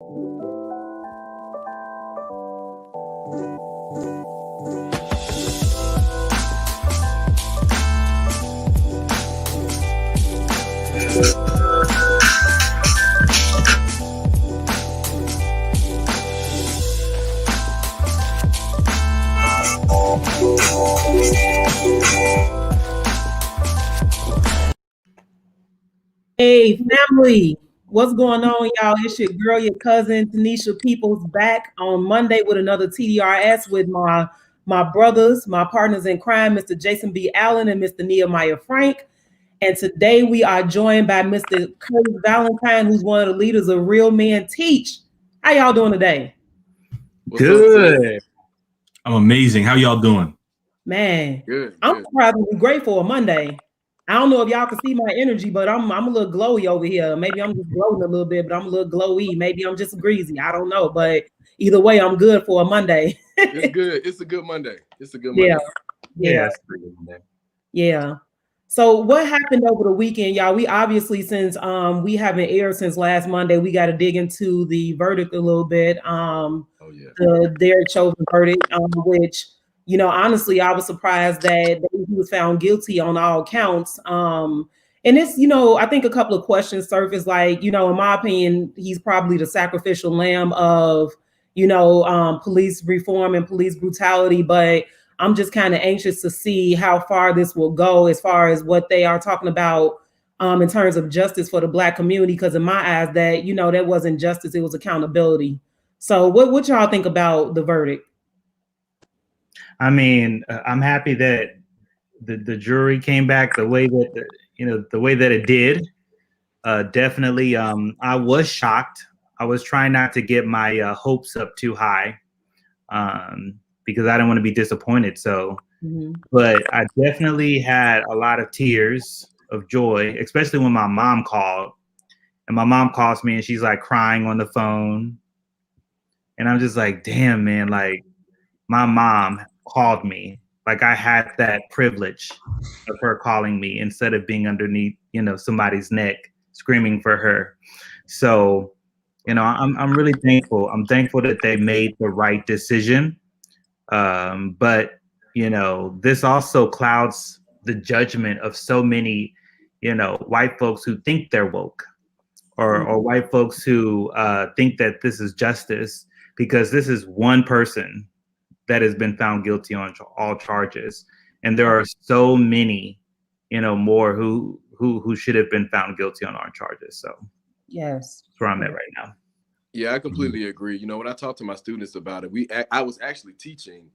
Hey, family, what's going on, y'all? It's your girl, your cousin, Tanisha Peoples, back on Monday with another TDRS with my brothers, my partners in crime, Mr. Jason B. Allen and Mr. Nehemiah Frank. And today we are joined by Mr. Curtis Valentine, who's one of the leaders of Real Men Teach. How y'all doing today? Good. I'm amazing. How y'all doing? Man, good. I'm surprisingly great for a Monday. I don't know if y'all can see my energy, but I'm a little glowy over here. Maybe I'm just gloating a little bit, but I'm a little glowy. Maybe I'm just greasy. I don't know. But either way, I'm good for a Monday. It's good. It's a good Monday. It's a good Monday. Yeah. Yeah. So what happened over the weekend, y'all? We obviously, since we haven't aired since last Monday, we got to dig into the verdict a little bit. The Derek Chauvin verdict, which, you know, honestly, I was surprised that he was found guilty on all counts. And it's, you know, I think a couple of questions surfaced, like, you know, in my opinion, he's probably the sacrificial lamb of, you know, police reform and police brutality. But I'm just kind of anxious to see how far this will go as far as what they are talking about in terms of justice for the Black community. Because in my eyes, that, you know, that wasn't justice, it was accountability. So what y'all think about the verdict? I mean, I'm happy that the jury came back the way that the way that it did. Definitely, I was shocked. I was trying not to get my hopes up too high because I didn't want to be disappointed. So, but I definitely had a lot of tears of joy, especially when my mom called. And my mom calls me and she's like crying on the phone, and I'm just like, damn, man, like my mom called me. Like I had that privilege of her calling me instead of being underneath, you know, somebody's neck screaming for her. So, you know, I'm really thankful. I'm thankful that they made the right decision. But, you know, this also clouds the judgment of so many, you know, white folks who think they're woke or white folks who think that this is justice, because this is one person that has been found guilty on all charges. And there are so many, you know, more who should have been found guilty on our charges. So yes, that's where I'm at right now. Yeah, I completely agree. You know, when I talk to my students about it, I was actually teaching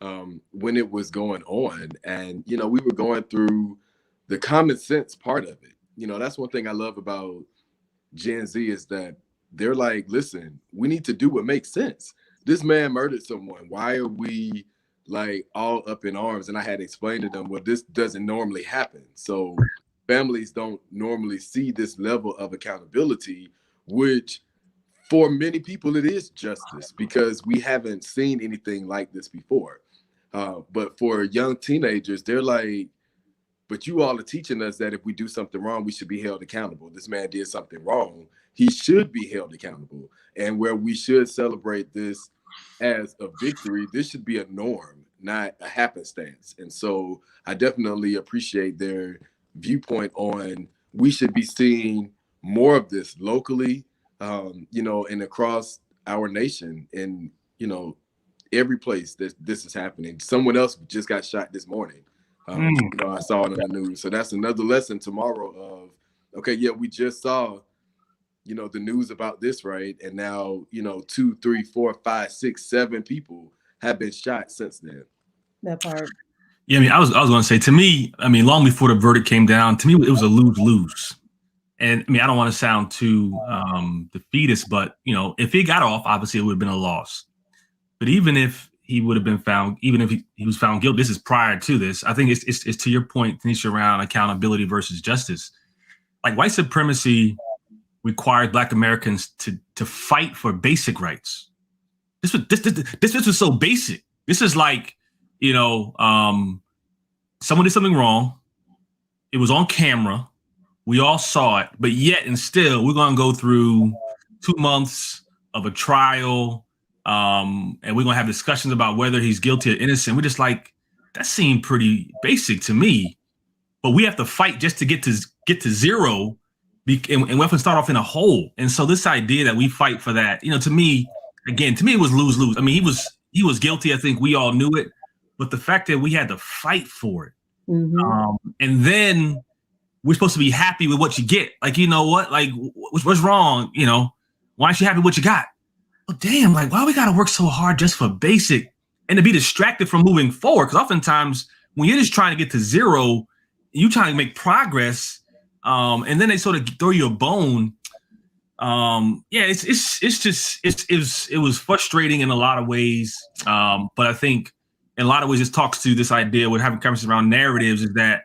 when it was going on, and, you know, we were going through the common sense part of it. You know, that's one thing I love about Gen Z is that they're like, listen, we need to do what makes sense. This man murdered someone. Why are we like all up in arms? And I had explained to them, well, this doesn't normally happen. So families don't normally see this level of accountability, which for many people, it is justice because we haven't seen anything like this before. But for young teenagers, they're like, but you all are teaching us that if we do something wrong, we should be held accountable. This man did something wrong. He should be held accountable. And where we should celebrate this as a victory, this should be a norm, not a happenstance. And so I definitely appreciate their viewpoint on we should be seeing more of this locally, you know, and across our nation, and, you know, every place that this is happening. Someone else just got shot this morning. You know, I saw it on the news. So that's another lesson tomorrow of, okay, yeah, we just saw, you know, the news about this, right? And now, you know, 2, 3, 4, 5, 6, 7 people have been shot since then. That part. Yeah, I mean, I was going to say, to me, I mean, long before the verdict came down, to me, it was a lose-lose. And I mean, I don't want to sound too defeatist, but, you know, if he got off, obviously it would have been a loss. But even if he would have been found, even if he was found guilty, this is prior to this, I think it's to your point, Tanisha, around accountability versus justice. Like white supremacy required Black Americans to fight for basic rights. This was so basic. This is like, you know, someone did something wrong. It was on camera. We all saw it, but yet and still, we're going to go through 2 months a trial, and we're gonna have discussions about whether he's guilty or innocent. We're just like, that seemed pretty basic to me. But we have to fight just to get to zero, and we have to start off in a hole. And so this idea that we fight for that, to me, it was lose-lose. I mean, he was guilty. I think we all knew it, but the fact that we had to fight for it, and then we're supposed to be happy with what you get. Like, you know what? Like, what's wrong? Why aren't you happy with what you got? Well, damn, like, why we got to work so hard just for basic and to be distracted from moving forward? Because oftentimes when you're just trying to get to zero, you trying to make progress, and then they sort of throw you a bone. It was frustrating in a lot of ways. But I think in a lot of ways, this talks to this idea with having conversations around narratives is that,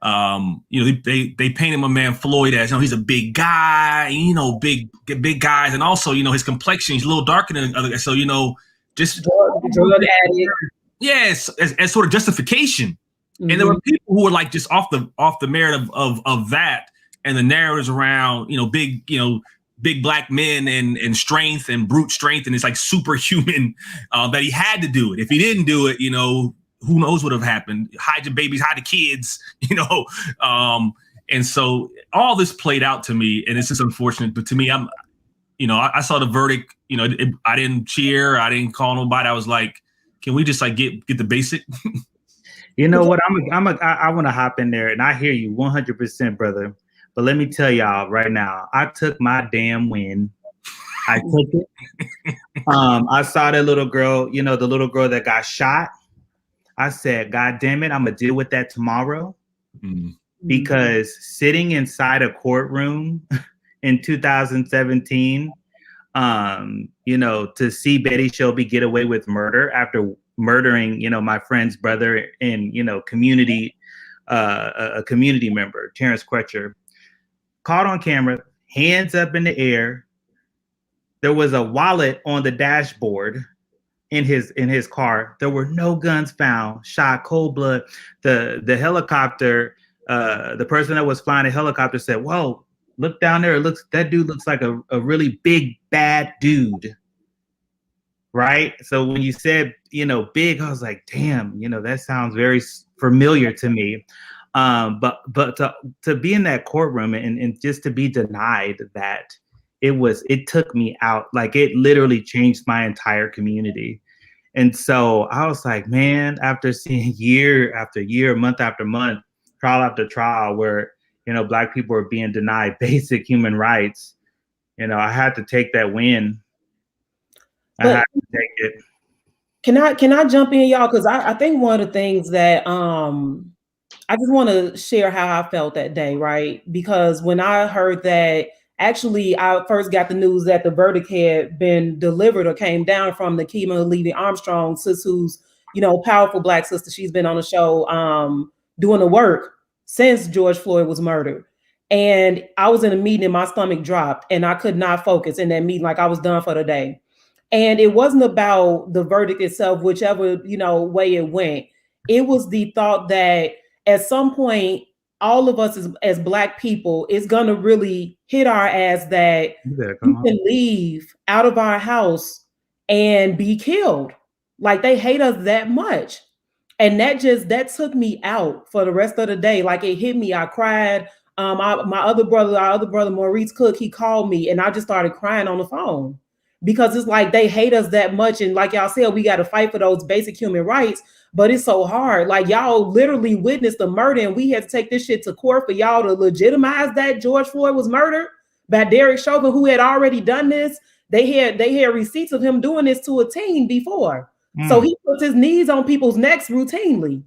they painted my man Floyd as, he's a big guy, big guys. And also, his complexion, he's a little darker than other guys. So, just drug addict. Yes, as sort of justification. And there were people who were like just off the merit of that and the narratives around, big black men and strength and brute strength. And it's like superhuman that he had to do it. If he didn't do it, who knows what would have happened? Hide your babies, hide the kids, and so all this played out to me, and it's just unfortunate. But to me, I saw the verdict. I didn't cheer, I didn't call nobody. I was like, can we just like get the basic? You know what? I want to hop in there, and I hear you 100%, brother. But let me tell y'all right now, I took my damn win. I took it. I saw that little girl, the little girl that got shot. I said, God damn it, I'm going to deal with that tomorrow. Because sitting inside a courtroom in 2017, to see Betty Shelby get away with murder after murdering, my friend's brother and, a community member, Terrence Crutcher, caught on camera, hands up in the air. There was a wallet on the dashboard in his car. There were no guns found. Shot cold blood. The helicopter, the person that was flying the helicopter said, "Whoa, look down there. That dude looks like a really big bad dude." Right? So when you said, big, I was like, damn, that sounds very familiar to me. But to be in that courtroom and just to be denied that, it took me out. Like, it literally changed my entire community. And so I was like, man, after seeing year after year, month after month, trial after trial, where, Black people are being denied basic human rights, I had to take that win. I had to take it. Can I jump in, y'all? Because I think one of the things that I just want to share how I felt that day, right? Because when I heard that, actually, I first got the news that the verdict had been delivered or came down from Nakima Levy Armstrong, sis, who's, powerful Black sister. She's been on the show doing the work since George Floyd was murdered. And I was in a meeting and my stomach dropped and I could not focus in that meeting. Like, I was done for the day. And it wasn't about the verdict itself, whichever, way it went. It was the thought that at some point, all of us as Black people, it's going to really hit our ass that you can leave out of our house and be killed. Like, they hate us that much. And that took me out for the rest of the day. Like, it hit me. I cried. My other brother, Maurice Cook, he called me and I just started crying on the phone. Because it's like they hate us that much. And like y'all said, we got to fight for those basic human rights, but it's so hard. Like, y'all literally witnessed the murder and we had to take this shit to court for y'all to legitimize that George Floyd was murdered by Derek Chauvin, who had already done this. They had receipts of him doing this to a teen before. So he puts his knees on people's necks routinely.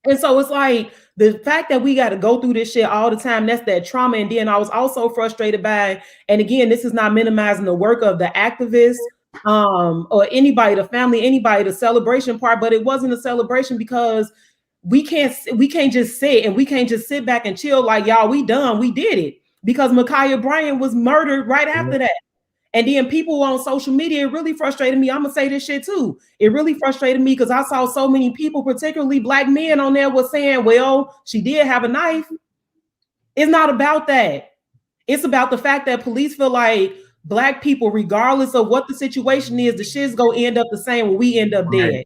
And so it's like the fact that we got to go through this shit all the time, that's that trauma. And then I was also frustrated by, and again, this is not minimizing the work of the activists or anybody, the family, anybody, the celebration part, but it wasn't a celebration because we can't just sit and we can't just sit back and chill like, y'all, we done, we did it, because Ma'Khia Bryant was murdered right after that. And then people on social media, it really frustrated me. I'm going to say this shit too. It really frustrated me because I saw so many people, particularly Black men on there, was saying, well, she did have a knife. It's not about that. It's about the fact that police feel like Black people, regardless of what the situation is, the shit's gonna end up the same when we end up dead.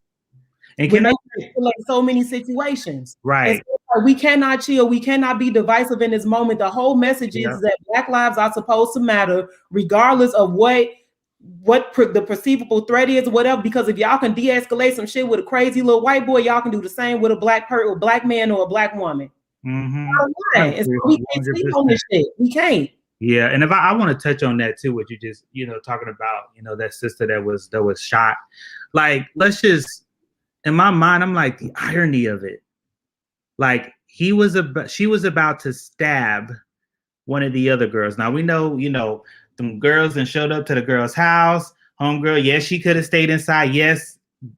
And can like so many situations, right? So we cannot chill. We cannot be divisive in this moment. The whole message is that Black lives are supposed to matter, regardless of what the perceivable threat is, or whatever. Because if y'all can de-escalate some shit with a crazy little white boy, y'all can do the same with a black man or a black woman. Mm-hmm. We can't sleep on this shit. We can't. Yeah, and if I want to touch on that too, what you just talking about, that sister that was shot. Like, let's just, in my mind, I'm like, the irony of it. Like, she was about to stab one of the other girls. Now we know, them girls and showed up to the girl's house. Homegirl, yes, she could have stayed inside. Yes,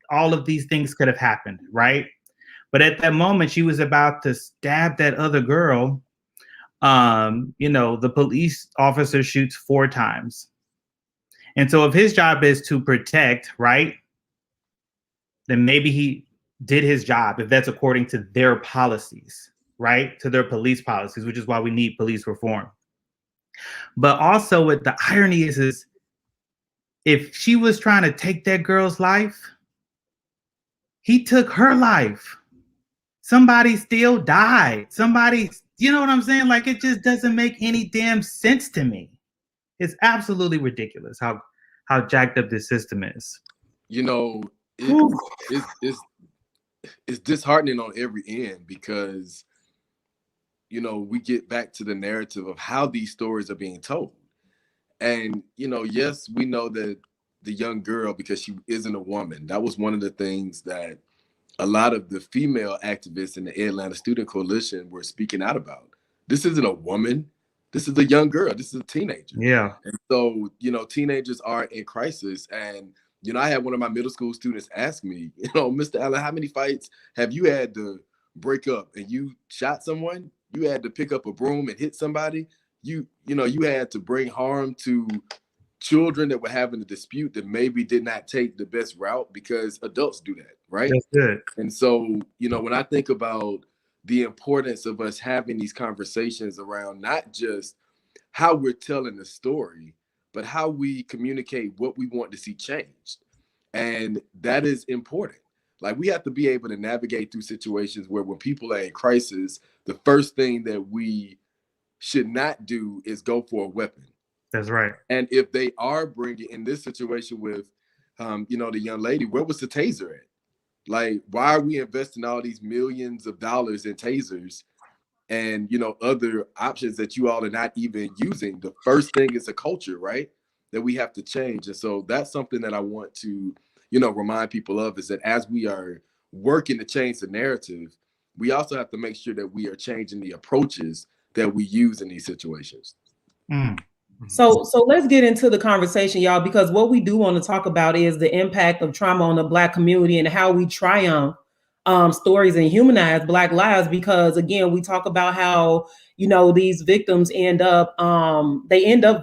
all of these things could have happened, right? But at that moment, she was about to stab that other girl. The police officer shoots 4 times. And so if his job is to protect, right, then maybe he did his job, if that's according to their policies, right, to their police policies, which is why we need police reform. But also what the irony is if she was trying to take that girl's life, he took her life. Somebody still died. Somebody, you know what I'm saying? Like, it just doesn't make any damn sense to me. It's absolutely ridiculous how jacked up this system is. It's disheartening on every end because, we get back to the narrative of how these stories are being told. And, yes, we know that the young girl, because she isn't a woman, that was one of the things that a lot of the female activists in the Atlanta Student Coalition were speaking out about. This isn't a woman. This is a young girl. This is a teenager. Yeah. And so, teenagers are in crisis. And, I had one of my middle school students ask me, Mr. Allen, how many fights have you had to break up and you shot someone? You had to pick up a broom and hit somebody? You had to bring harm to children that were having a dispute that maybe did not take the best route, because adults do that, right? That's good. And so, when I think about the importance of us having these conversations around not just how we're telling the story, but how we communicate what we want to see changed. And that is important. Like, we have to be able to navigate through situations where when people are in crisis, the first thing that we should not do is go for a weapon. That's right. And if they are bringing, in this situation with, the young lady, where was the taser at? Like, why are we investing all these millions of dollars in tasers and, other options that you all are not even using? The first thing is a culture, right, that we have to change. And so that's something that I want to, remind people of, is that as we are working to change the narrative, we also have to make sure that we are changing the approaches that we use in these situations. So let's get into the conversation, y'all, because what we do want to talk about is the impact of trauma on the Black community and how we triumph stories and humanize Black lives. Because again, we talk about how, these victims end up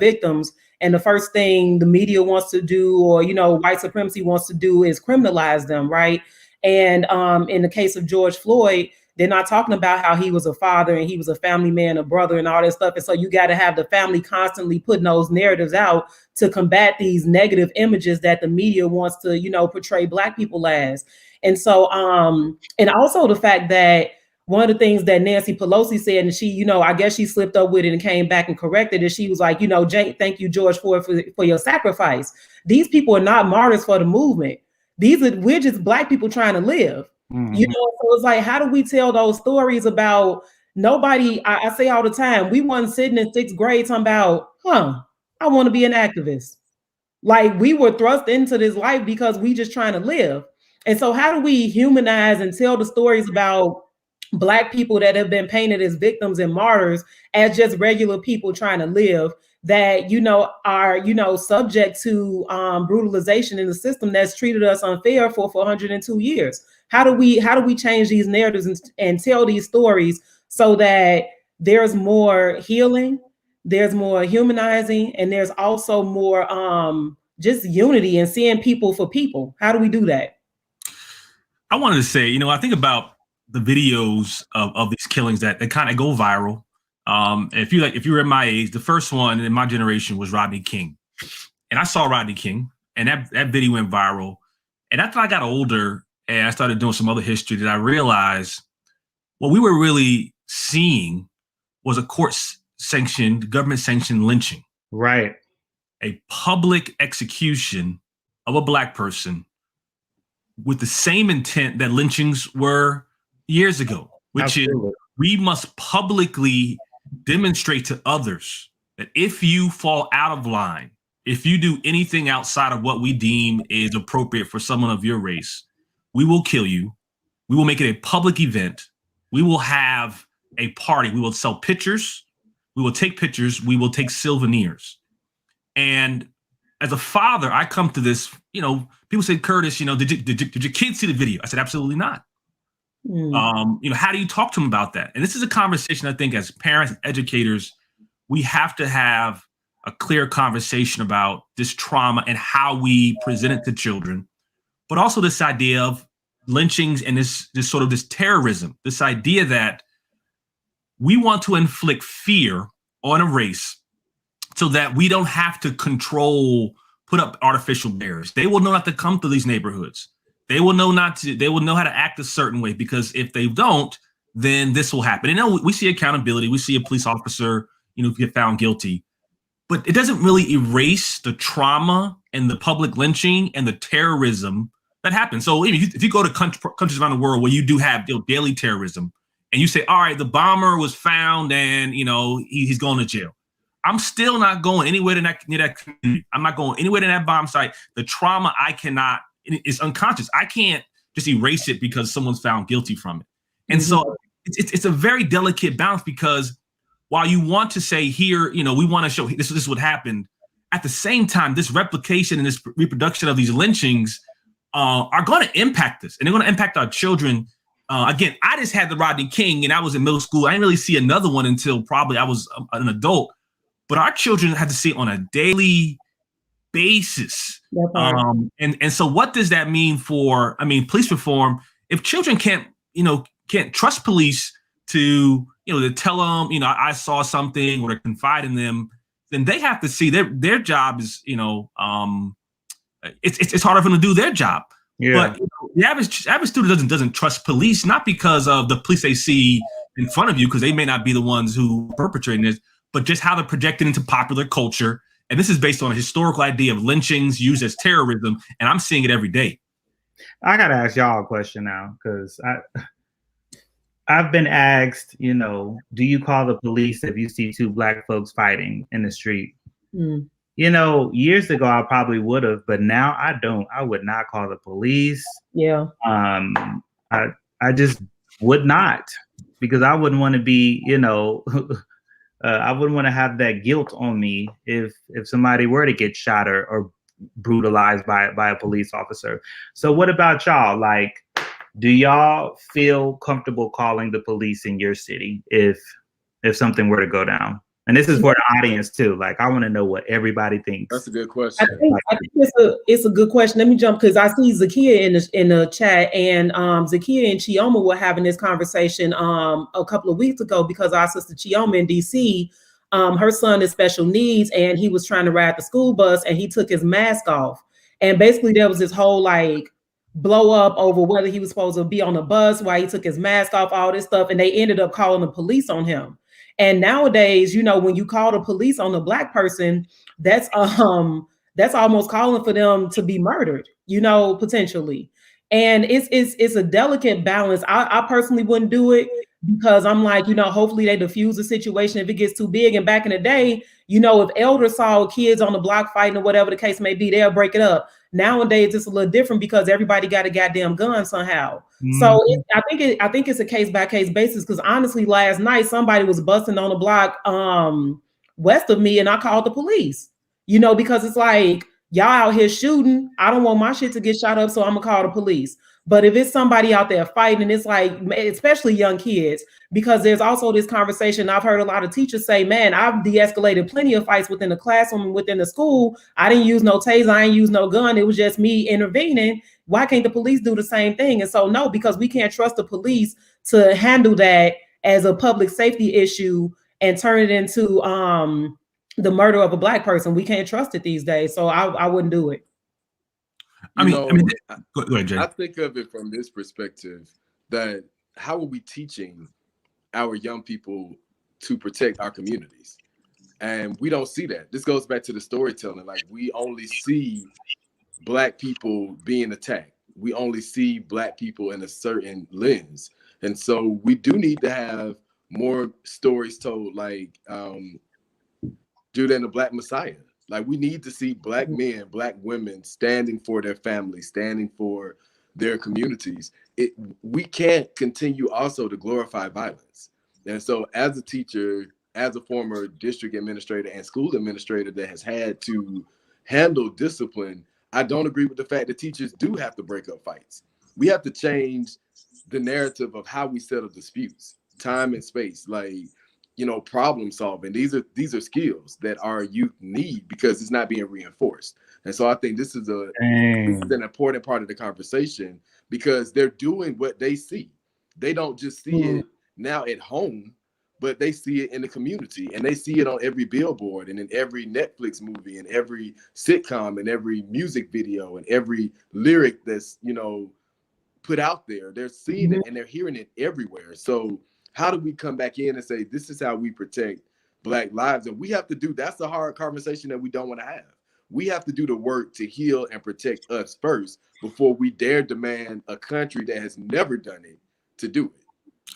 victims. And the first thing the media wants to do, or, white supremacy wants to do, is criminalize them, right? And in the case of George Floyd, they're not talking about how he was a father and he was a family man, a brother, and all that stuff. And so you got to have the family constantly putting those narratives out to combat these negative images that the media wants to, portray Black people as. And so, and also the fact that one of the things that Nancy Pelosi said, and she, I guess she slipped up with it and came back and corrected it. She was like, thank you, George Floyd, for your sacrifice. These people are not martyrs for the movement. We're just Black people trying to live. Mm-hmm. So it's like, how do we tell those stories about nobody? I say all the time, we weren't sitting in 6th grade talking about, I want to be an activist. Like, we were thrust into this life because we just trying to live. And so how do we humanize and tell the stories about Black people that have been painted as victims and martyrs as just regular people trying to live, that, are, subject to brutalization in the system that's treated us unfair for 102 years? How do we change these narratives and tell these stories so that there's more healing, there's more humanizing, and there's also more just unity and seeing people for people? How do we do that? I wanted to say, I think about the videos of these killings that kind of go viral. If you were at my age, the first one in my generation was Rodney King. And I saw Rodney King, and that video went viral. And after I got older and I started doing some other history, that I realized what we were really seeing was a court-sanctioned, government-sanctioned lynching. Right. A public execution of a Black person with the same intent that lynchings were years ago, which is we must publicly demonstrate to others that if you fall out of line, if you do anything outside of what we deem is appropriate for someone of your race, we will kill you. We will make it a public event. We will have a party. We will sell pictures. We will take pictures. We will take souvenirs. And as a father, I come to this, people say, Curtis, did your kids see the video? I said, absolutely not. How do you talk to them about that? And this is a conversation I think as parents, educators, we have to have a clear conversation about this trauma and how we present it to children, but also this idea of lynchings and this sort of this terrorism, this idea that we want to inflict fear on a race so that we don't have to put up artificial barriers. They will know not to come to these neighborhoods. They will know how to act a certain way, because if they don't, then this will happen. And we see accountability. We see a police officer, get found guilty. But it doesn't really erase the trauma and the public lynching and the terrorism that happens. So if you go to countries around the world where you do have daily terrorism, and you say, all right, the bomber was found and he's going to jail, I'm still not going anywhere near that community. I'm not going anywhere to that bomb site. The trauma is unconscious. I can't just erase it because someone's found guilty from it. And so it's a very delicate balance, because while you want to say here, we want to show this is what happened, at the same time, this replication and this reproduction of these lynchings are going to impact us, and they're going to impact our children. Again, I just had the Rodney King, and I was in middle school. I didn't really see another one until probably I was an adult. But our children had to see it on a daily basis. And so what does that mean for, police reform? If children can't trust police to tell them, I saw something, or to confide in them, then they have to see their job is, it's harder for them to do their job. Yeah. But the average student doesn't trust police, not because of the police they see in front of you, because they may not be the ones who are perpetrating this, but just how they're projected into popular culture. And this is based on a historical idea of lynchings used as terrorism, and I'm seeing it every day. I gotta ask y'all a question now, because I've been asked, do you call the police if you see two Black folks fighting in the street? Years ago I probably would have, but now I don't. I would not call the police. Yeah. I just would not, because I wouldn't want to be, I wouldn't want to have that guilt on me if somebody were to get shot or brutalized by a police officer. So what about y'all? Like, do y'all feel comfortable calling the police in your city if something were to go down? And this is for the audience too. Like, I want to know what everybody thinks. That's a good question. I think it's a good question. Let me jump, because I see Zakia in the chat, and Zakia and Chioma were having this conversation a couple of weeks ago, because our sister Chioma in DC, her son is special needs, and he was trying to ride the school bus, and he took his mask off, and basically there was this whole blow up over whether he was supposed to be on the bus, why he took his mask off, all this stuff, and they ended up calling the police on him. And nowadays, when you call the police on a Black person, that's almost calling for them to be murdered, potentially. And it's a delicate balance. I personally wouldn't do it, because I'm like, hopefully they diffuse the situation if it gets too big. And back in the day, if elders saw kids on the block fighting or whatever the case may be, they'll break it up. Nowadays, it's a little different, because everybody got a goddamn gun somehow. So I think it's a case by case basis. Because honestly, last night somebody was busting on the block west of me, and I called the police. Because it's like, y'all out here shooting. I don't want my shit to get shot up, so I'm gonna call the police. But if it's somebody out there fighting, it's like, especially young kids, because there's also this conversation. I've heard a lot of teachers say, man, I've de-escalated plenty of fights within the classroom and within the school. I didn't use no taser. I didn't use no gun. It was just me intervening. Why can't the police do the same thing? And so, no, because we can't trust the police to handle that as a public safety issue and turn it into the murder of a Black person. We can't trust it these days. So I wouldn't do it. I mean, go ahead, Jay. I think of it from this perspective that how are we teaching our young people to protect our communities? And we don't see that. This goes back to the storytelling. Like, we only see Black people being attacked. We only see Black people in a certain lens. And so we do need to have more stories told, like Judah and the Black Messiah. Like, we need to see Black men, Black women standing for their families, standing for their communities. We can't continue also to glorify violence. And so as a teacher, as a former district administrator and school administrator that has had to handle discipline, I don't agree with the fact that teachers do have to break up fights. We have to change the narrative of how we settle disputes, time and space, like, you know, problem solving. These are skills that our youth need because it's not being reinforced. And so I think this is an important part of the conversation because they're doing what they see. They don't just see it now at home, but they see it in the community, and they see it on every billboard and in every Netflix movie and every sitcom and every music video and every lyric that's, you know, put out there. They're seeing it and they're hearing it everywhere. So how do we come back in and say, this is how we protect Black lives? And we have to do, that's the hard conversation that we don't want to have. We have to do the work to heal and protect us first before we dare demand a country that has never done it to do it.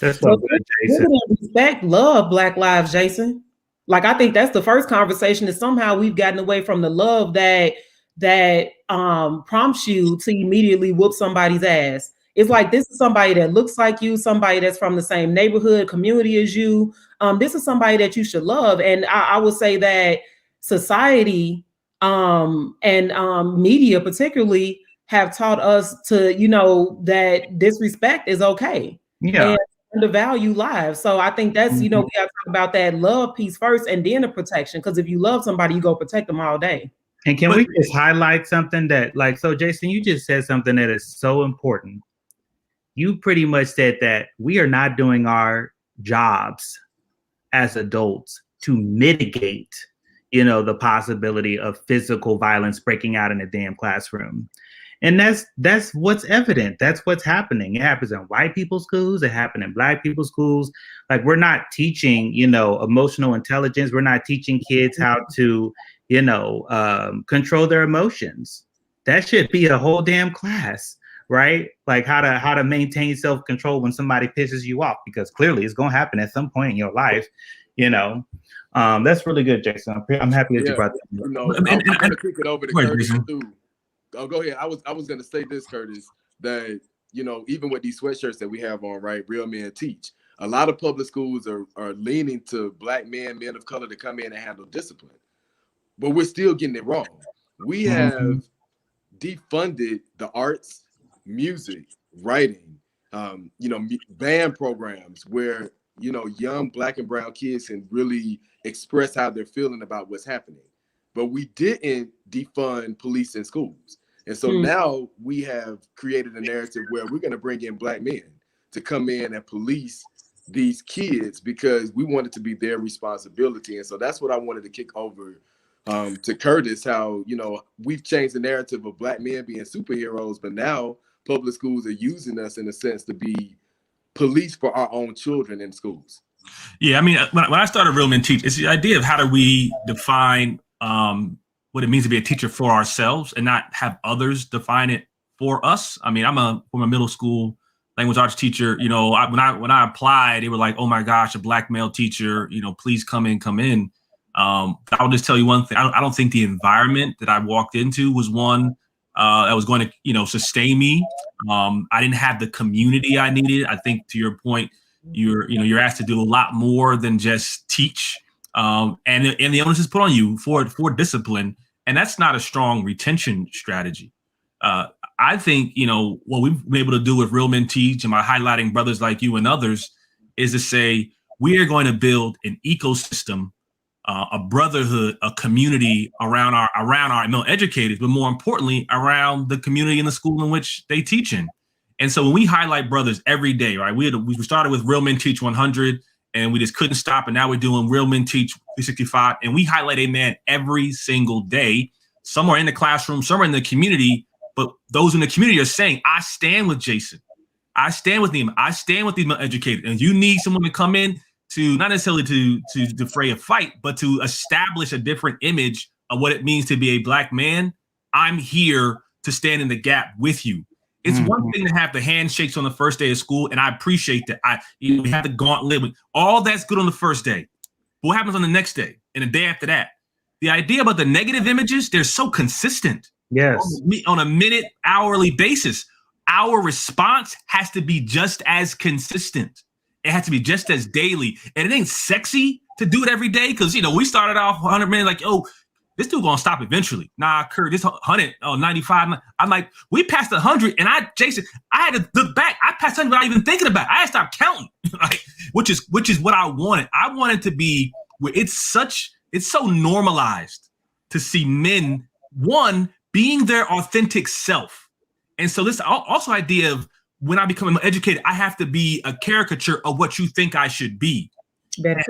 That's so good, Jason. Respect, love Black lives, Jason. Like, I think that's the first conversation, is somehow we've gotten away from the love that prompts you to immediately whoop somebody's ass. It's like, this is somebody that looks like you, somebody that's from the same neighborhood, community as you. This is somebody that you should love. And I would say that society and media particularly have taught us to, you know, that disrespect is okay. Yeah. And undervalue lives. So I think that's, you know, we got to talk about that love piece first and then the protection. Because if you love somebody, you go protect them all day. And can we just highlight something that, like, so Jason, you just said something that is so important. You pretty much said that we are not doing our jobs as adults to mitigate, you know, the possibility of physical violence breaking out in a damn classroom. And that's what's evident. That's what's happening. It happens in white people's schools. It happens in Black people's schools. Like, we're not teaching, you know, emotional intelligence. We're not teaching kids how to, you know, control their emotions. That should be a whole damn class, right? Like, how to maintain self-control when somebody pisses you off, because clearly it's going to happen at some point in your life, you know. That's really good, Jason. I'm happy that you brought that up. You know, I'm going to kick it over to Curtis too. Oh, go ahead. I was going to say this, Curtis, that, you know, even with these sweatshirts that we have on, right, Real Men Teach, a lot of public schools are leaning to Black men of color to come in and handle discipline. But we're still getting it wrong. We have defunded the arts, music, writing, you know, band programs where, you know, young Black and brown kids can really express how they're feeling about what's happening. But we didn't defund police in schools. And so now we have created a narrative where we're going to bring in Black men to come in and police these kids because we want it to be their responsibility. And so that's what I wanted to kick over to Curtis, how, you know, we've changed the narrative of Black men being superheroes, but now public schools are using us in a sense to be police for our own children in schools. Yeah, I mean, when I started Real Men Teach, it's the idea of how do we define what it means to be a teacher for ourselves and not have others define it for us. I mean, I'm a former middle school language arts teacher. You know, when I applied, they were like, "Oh my gosh, a Black male teacher. You know, please come in." I'll just tell you one thing. I don't think the environment that I walked into was one that was going to, you know, sustain me. I didn't have the community I needed. I think, to your point, you're asked to do a lot more than just teach. And the onus is put on you for discipline, and that's not a strong retention strategy. I think, you know, what we've been able to do with Real Men Teach and by highlighting brothers like you and others is to say we are going to build an ecosystem, a brotherhood, a community around our male educators, but more importantly, around the community in the school in which they teach in. And so when we highlight brothers every day, right? We started with Real Men Teach 100. and we just couldn't stop. And now we're doing Real Men Teach 365, and we highlight a man every single day. Some are in the classroom, some are in the community, but those in the community are saying, I stand with Jason. I stand with him. I stand with these educated. And you need someone to come in to not necessarily to defray a fight, but to establish a different image of what it means to be a Black man. I'm here to stand in the gap with you. It's one thing to have the handshakes on the first day of school, and I appreciate that. We have the gauntlet. All that's good on the first day. But what happens on the next day and the day after that? The idea about the negative images, they're so consistent. Yes. On a minute, hourly basis. Our response has to be just as consistent. It has to be just as daily. And it ain't sexy to do it every day because, we started off 100 minutes like, oh, this dude gonna stop eventually. Nah, Kurt, this 100, 95. I'm like, we passed 100, and Jason, I had to look back. I passed 100 without even thinking about it. I had to stop counting, which is what I wanted. I wanted to be where it's so normalized to see men, one, being their authentic self. And so this also idea of when I become educated, I have to be a caricature of what you think I should be. And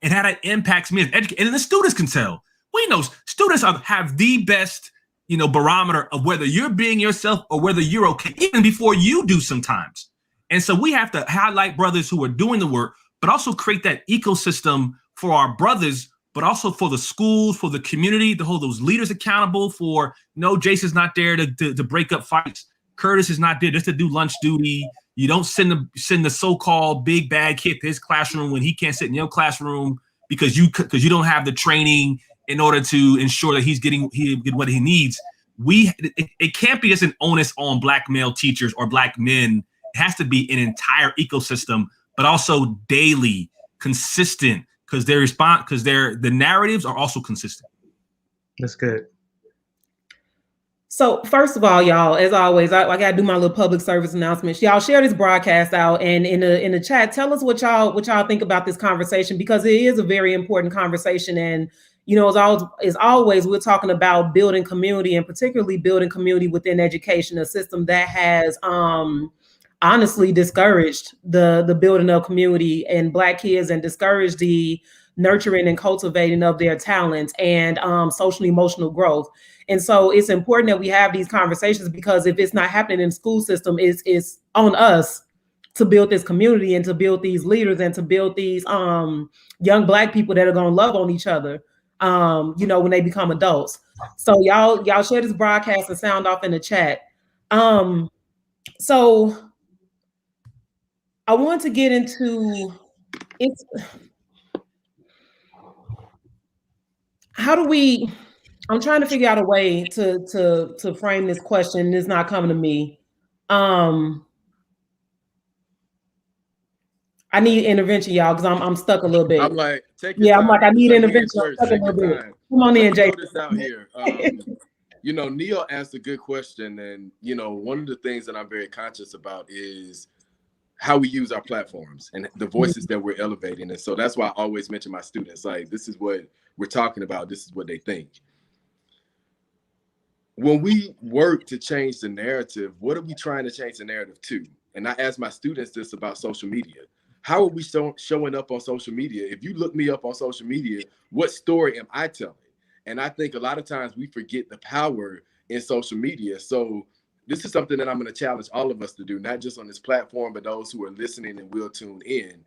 how that impacts me as an educator. And then the students can tell. We know students have the best, barometer of whether you're being yourself or whether you're okay, even before you do sometimes. And so we have to highlight brothers who are doing the work, but also create that ecosystem for our brothers, but also for the schools, for the community, to hold those leaders accountable for, no, Jason's not there to break up fights. Curtis is not there just to do lunch duty. You don't send the so-called big bad kid to his classroom when he can't sit in your classroom because you don't have the training in order to ensure that he get what he needs. It can't be just an onus on Black male teachers or Black men. It has to be an entire ecosystem, but also daily, consistent, because the narratives are also consistent. That's good. So first of all, y'all, as always, I gotta do my little public service announcements. Y'all share this broadcast out, and in the chat, tell us what y'all think about this conversation, because it is a very important conversation. And as always, we're talking about building community, and particularly building community within education, a system that has honestly discouraged the building of community and Black kids, and discouraged the nurturing and cultivating of their talents and social emotional growth. And so it's important that we have these conversations, because if it's not happening in the school system, it's on us to build this community and to build these leaders and to build these young Black people that are going to love on each other, when they become adults. So y'all share this broadcast and sound off in the chat. So I want to get into I'm trying to figure out a way to frame this question. It's not coming to me. I need intervention, y'all, because I'm stuck a little bit. I'm like, I need intervention. I'm stuck a little bit. Come on in, Jay. This out here. Neil asked a good question, and one of the things that I'm very conscious about is how we use our platforms and the voices that we're elevating. And so that's why I always mention my students, like, this is what we're talking about. This is what they think. When we work to change the narrative, what are we trying to change the narrative to? And I ask my students this about social media. How are we showing up on social media? If you look me up on social media, what story am I telling? And I think a lot of times we forget the power in social media. So this is something that I'm going to challenge all of us to do, not just on this platform, but those who are listening and will tune in.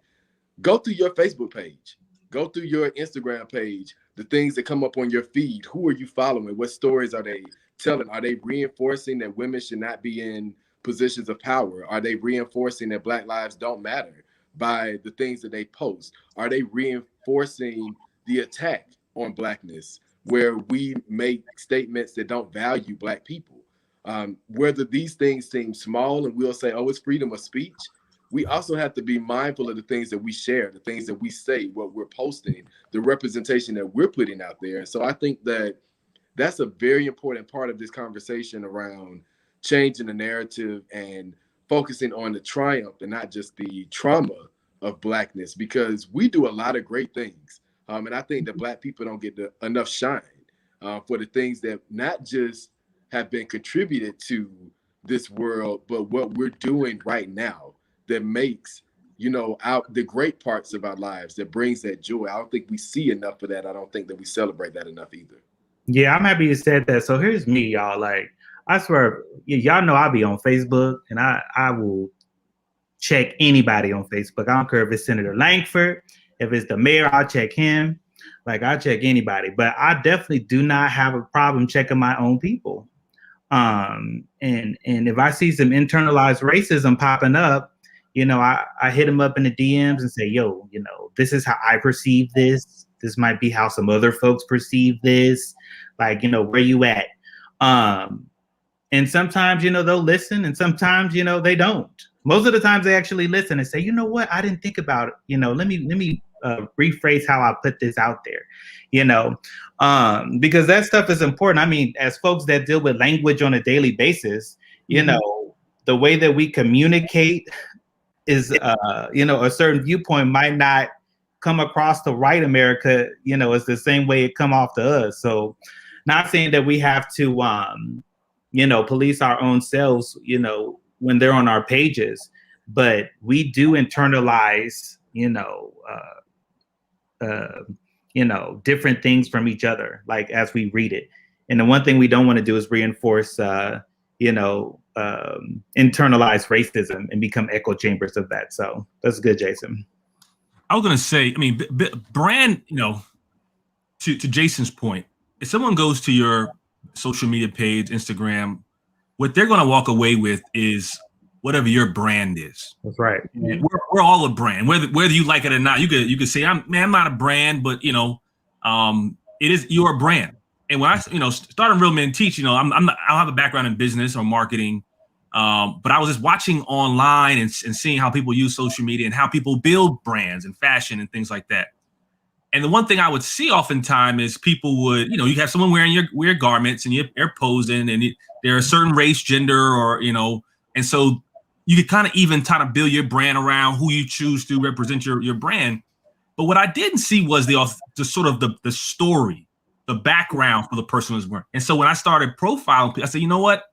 Go through your Facebook page. Go through your Instagram page, the things that come up on your feed. Who are you following? What stories are they telling? Are they reinforcing that women should not be in positions of power? Are they reinforcing that Black lives don't matter by the things that they post? Are they reinforcing the attack on Blackness, where we make statements that don't value Black people? Whether these things seem small and we'll say, oh, it's freedom of speech, we also have to be mindful of the things that we share, the things that we say, what we're posting, the representation that we're putting out there. And so I think that that's a very important part of this conversation around changing the narrative and focusing on the triumph and not just the trauma of Blackness, because we do a lot of great things. And I think that Black people don't get enough shine for the things that not just have been contributed to this world, but what we're doing right now that makes you know, the great parts of our lives that brings that joy. I don't think we see enough of that. I don't think that we celebrate that enough either. Yeah, I'm happy you said that. So here's me, y'all. Like, I swear, y'all know I'll be on Facebook, and I will check anybody on Facebook. I don't care if it's Senator Langford, if it's the mayor, I'll check him. Like, I'll check anybody. But I definitely do not have a problem checking my own people. And if I see some internalized racism popping up, you know, I hit them up in the DMs and say, yo, you know, this is how I perceive this. This might be how some other folks perceive this. Like, you know, where you at? And sometimes, you know, they'll listen, and sometimes, you know, they don't. Most of the times they actually listen and say, you know what, I didn't think about it. You know, let me rephrase how I put this out there, you know, because that stuff is important. I mean, as folks that deal with language on a daily basis, you know, the way that we communicate is, you know, a certain viewpoint might not come across to white America, you know, it's the same way it come off to us. So not saying that we have to, you know, police our own selves, you know, when they're on our pages, but we do internalize, you know, different things from each other, like as we read it. And the one thing we don't want to do is reinforce, you know, internalized racism and become echo chambers of that. So that's good, Jason. I was going to say, I mean, brand, you know, to Jason's point, if someone goes to your social media page, Instagram, what they're going to walk away with is whatever your brand is. That's right. We're all a brand, whether you like it or not. You could say, I'm not a brand, but you know, it is your brand. And when I, you know, starting Real Men Teach, you know, I don't have a background in business or marketing, but I was just watching online and seeing how people use social media and how people build brands and fashion and things like that. And the one thing I would see oftentimes is people would, you know, you have someone wearing your weird garments and you're posing and they're a certain race, gender, or, you know, and so you could kind of build your brand around who you choose to represent your brand. But what I didn't see was the sort of the story, the background for the person who's wearing. And so when I started profiling, I said, you know what?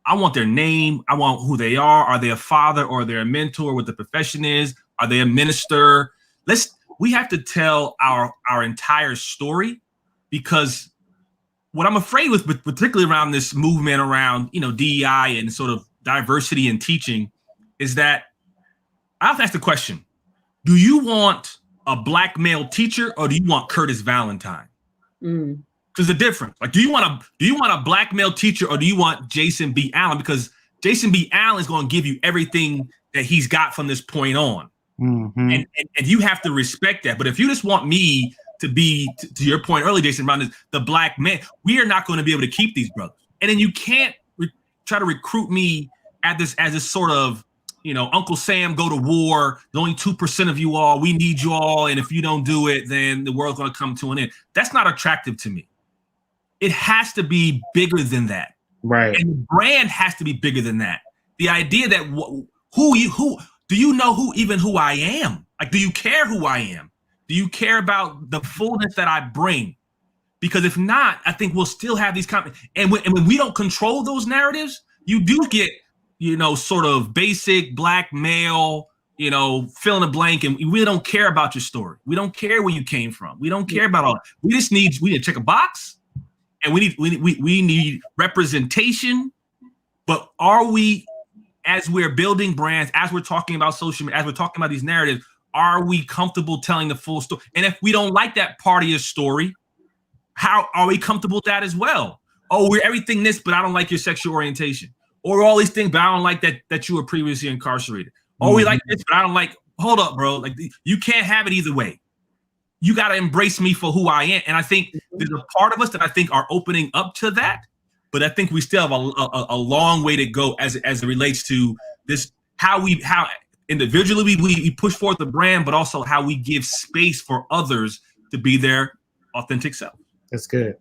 I want their name. I want who they are. Are they a father or they're a mentor? What the profession is? Are they a minister? We have to tell our entire story, because what I'm afraid with, particularly around this movement around, you know, DEI and sort of diversity in teaching, is that I have to ask the question: do you want a black male teacher or do you want Curtis Valentine? Because the difference, like, do you want a black male teacher or do you want Jason B. Allen? Because Jason B. Allen is going to give you everything that he's got from this point on. And you have to respect that. But if you just want me to be, to your point earlier, Jason, around the black man, we are not going to be able to keep these brothers. And then you can't try to recruit me as this sort of, you know, Uncle Sam go to war. There's only 2% of you all. We need you all. And if you don't do it, then the world's going to come to an end. That's not attractive to me. It has to be bigger than that. Right. And the brand has to be bigger than that. The idea that do you know who I am? Like, do you care who I am? Do you care about the fullness that I bring? Because if not, I think we'll still have these and when we don't control those narratives, you do get, you know, sort of basic black male, you know, fill in the blank, and we don't care about your story. We don't care where you came from. We don't care about all that. We need to check a box, and we need representation. But are we, as we're building brands, as we're talking about social media, as we're talking about these narratives, are we comfortable telling the full story? And if we don't like that part of your story, how are we comfortable with that as well? Oh, we're everything this, but I don't like your sexual orientation. Or all these things, but I don't like that you were previously incarcerated. Or we like this, but I don't like, hold up, bro. Like, you can't have it either way. You got to embrace me for who I am. And I think there's a part of us that I think are opening up to that. But I think we still have a long way to go as it relates to this, how individually we push forward the brand, but also how we give space for others to be their authentic self. That's good.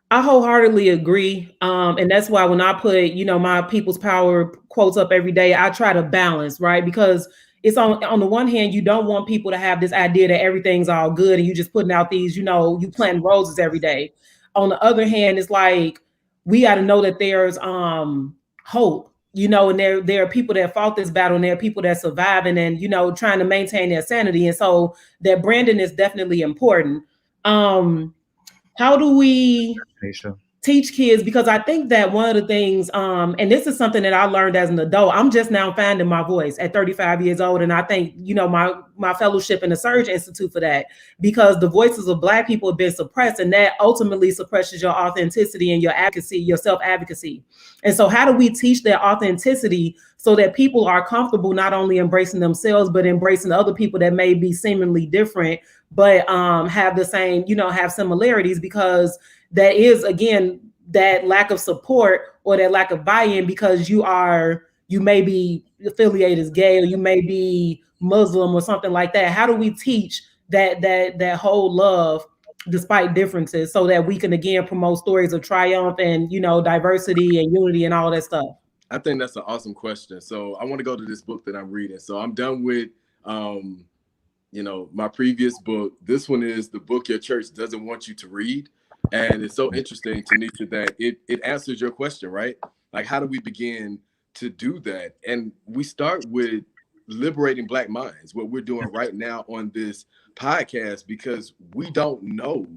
I wholeheartedly agree. And that's why when I put, you know, my People's Power quotes up every day, I try to balance, right? Because it's on the one hand, you don't want people to have this idea that everything's all good and you just putting out these, you know, you planting roses every day. On the other hand, it's like, we got to know that there's hope. you know, and there are people that fought this battle, and there are people that surviving and, you know, trying to maintain their sanity. And so that branding is definitely important. How do we teach kids? Because I think that one of the things, and this is something that I learned as an adult, I'm just now finding my voice at 35 years old. And I think, you know, my fellowship in the Surge Institute for that, because the voices of Black people have been suppressed, and that ultimately suppresses your authenticity and your advocacy, your self-advocacy. And so how do we teach that authenticity so that people are comfortable not only embracing themselves, but embracing other people that may be seemingly different, but have the same, you know, have similarities? Because that is, again, that lack of support or that lack of buy-in, because you may be affiliated as gay, or you may be Muslim or something like that. How do we teach that whole love despite differences, so that we can again promote stories of triumph and, you know, diversity and unity and all that stuff? I think that's an awesome question. So I want to go to this book that I'm reading. So I'm done with you know, my previous book. This one is the book your church doesn't want you to read. And it's so interesting, Tanisha, that it answers your question, right? Like, how do we begin to do that? And we start with liberating Black minds, what we're doing right now on this podcast, because we don't know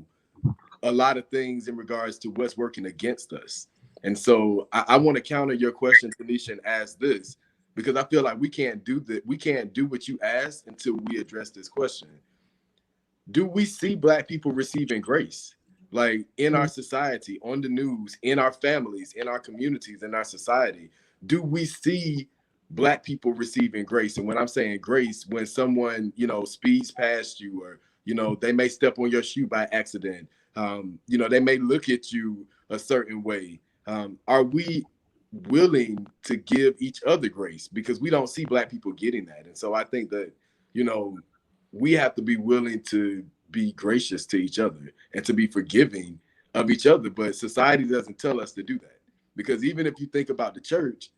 a lot of things in regards to what's working against us. And so I want to counter your question, Tanisha, and ask this, because I feel like we can't do that. We can't do what you asked until we address this question. Do we see Black people receiving grace? Like, in our society, on the news, in our families, in our communities, in our society, do we see Black people receiving grace? And when I'm saying grace, when someone, you know, speeds past you, or, you know, they may step on your shoe by accident, you know, they may look at you a certain way. Are we willing to give each other grace? Because we don't see Black people getting that. And so I think that, you know, we have to be willing to be gracious to each other and to be forgiving of each other. But society doesn't tell us to do that, because even if you think about the church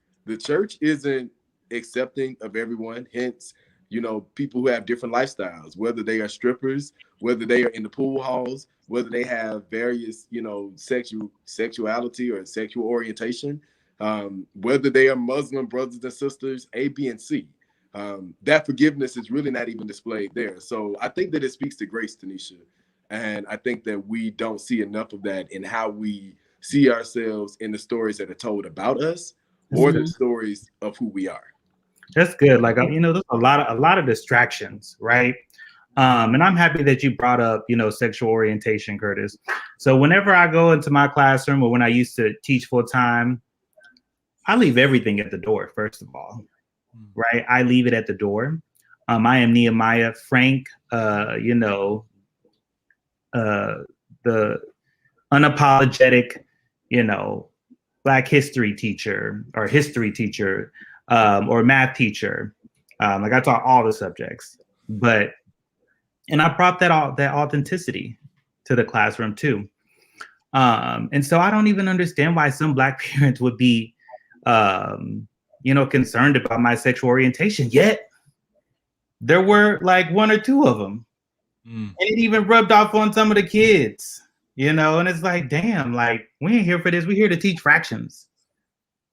isn't accepting of everyone. Hence, you know, people who have different lifestyles, whether they are strippers, whether they are in the pool halls, whether they have various, you know, sexuality or sexual orientation, whether they are Muslim brothers and sisters, A, B, and C. That forgiveness is really not even displayed there. So I think that it speaks to grace, Tanisha. And I think that we don't see enough of that in how we see ourselves in the stories that are told about us, or the stories of who we are. That's good. Like, you know, there's a lot of distractions, right? And I'm happy that you brought up, you know, sexual orientation, Curtis. So whenever I go into my classroom, or when I used to teach full time, I leave everything at the door, first of all, right? I leave it at the door. I am Nehemiah. Frank, you know, the unapologetic, you know, Black history teacher, or history teacher, or math teacher. Like, I taught all the subjects, and I brought that authenticity to the classroom too. And so I don't even understand why some Black parents would be, you know, concerned about my sexual orientation. Yet there were like one or two of them, and it even rubbed off on some of the kids, you know. And it's like, damn, like, we ain't here for this. We're here to teach fractions.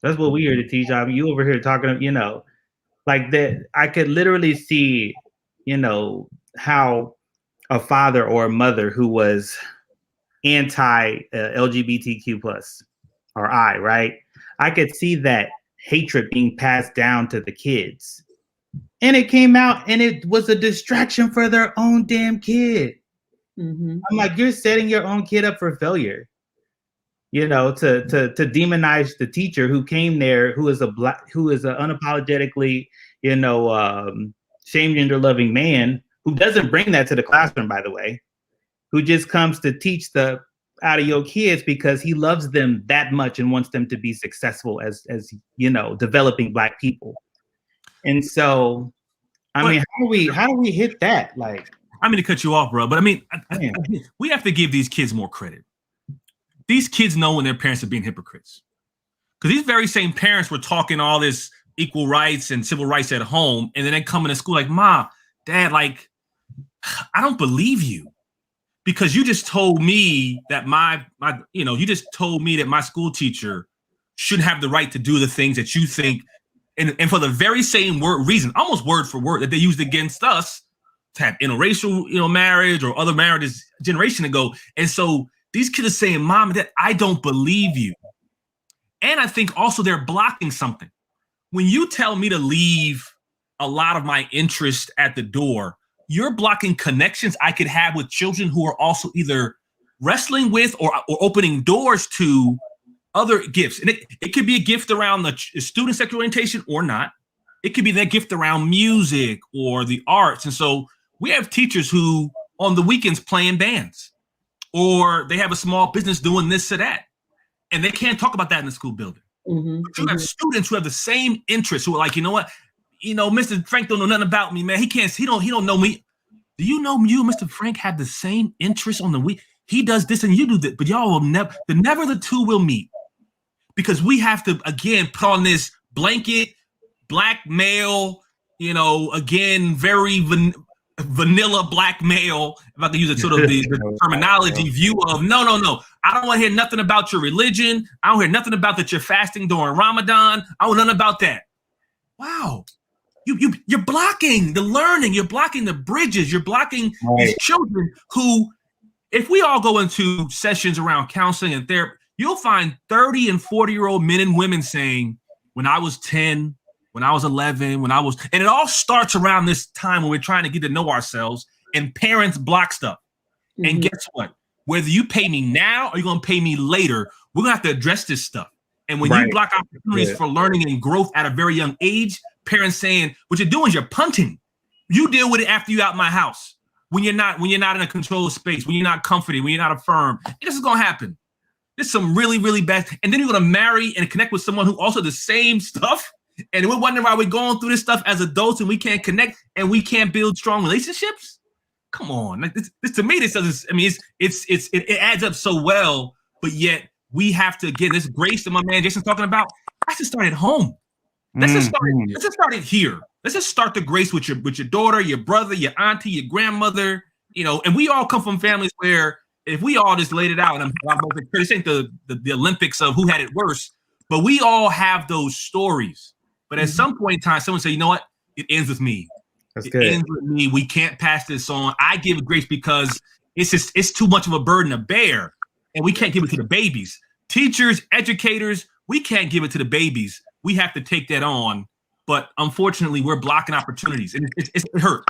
That's what we're here to teach. I mean, you over here talking, you know, like that. I could literally see, you know, how a father or a mother who was anti LGBTQ plus, or right? I could see that hatred being passed down to the kids. And it came out and it was a distraction for their own damn kid. I'm like, you're setting your own kid up for failure, you know, to demonize the teacher who came there, who is unapologetically, you know, shame gender loving man, who doesn't bring that to the classroom, by the way, who just comes to teach the out of your kids because he loves them that much and wants them to be successful as you know, developing Black people. And so, I mean, how do we hit that? Like, I mean to cut you off, bro, but I mean, we have to give these kids more credit. These kids know when their parents are being hypocrites, because these very same parents were talking all this equal rights and civil rights at home, and then they come into school like, Ma, Dad, like, I don't believe you, because you just told me that my you know, you just told me that my school teacher shouldn't have the right to do the things that you think, and for the very same reason, almost word for word, that they used against us to have interracial, marriage or other marriages a generation ago. And so these kids are saying, Mom and Dad, I don't believe you. And I think also they're blocking something. When you tell me to leave a lot of my interest at the door, you're blocking connections I could have with children who are also either wrestling with or opening doors to other gifts. And it could be a gift around the student sexual orientation or not. It could be that gift around music or the arts. And so we have teachers who on the weekends playing bands, or they have a small business doing this or that, and they can't talk about that in the school building. But you have students who have the same interests, who are like, you know what, Mr. Frank don't know nothing about me, man. He don't know me. Do you know you, Mr. Frank, have the same interests on the week? He does this and you do that, but y'all will never the two will meet, because we have to again put on this blanket black male, again very vanilla black male, if I can use it sort of the terminology view of no. I don't want to hear nothing about your religion. I don't hear nothing about that you're fasting during Ramadan. I don't want nothing about that. Wow. You're blocking the learning. You're blocking the bridges. You're blocking these children who, if we all go into sessions around counseling and therapy, you'll find 30 and 40-year-old men and women saying, when I was 10, when I was 11, and it all starts around this time when we're trying to get to know ourselves, and parents block stuff. And guess what? Whether you pay me now or you're going to pay me later, we're going to have to address this stuff. And when you block opportunities for learning and growth at a very young age, parents saying, what you're doing is you're punting. You deal with it after you're out my house. When you're not in a controlled space, when you're not comforted, when you're not affirmed, this is going to happen. There's some really, really bad. And then you're going to marry and connect with someone who also the same stuff. And we're wondering why we're going through this stuff as adults and we can't connect and we can't build strong relationships. Come on. Like this to me, this doesn't, it adds up so well, but yet we have to, again, this grace that my man Jason's talking about, I should start at home. Let's just start it here. Let's just start the grace with your daughter, your brother, your auntie, your grandmother, and we all come from families where if we all just laid it out, and this ain't the Olympics of who had it worse, but we all have those stories. But at some point in time, someone say, you know what? It ends with me. It ends with me. We can't pass this on. I give grace because it's too much of a burden to bear, and we can't give it to the babies. Teachers, educators, we can't give it to the babies. We have to take that on. But unfortunately, we're blocking opportunities, and it hurts.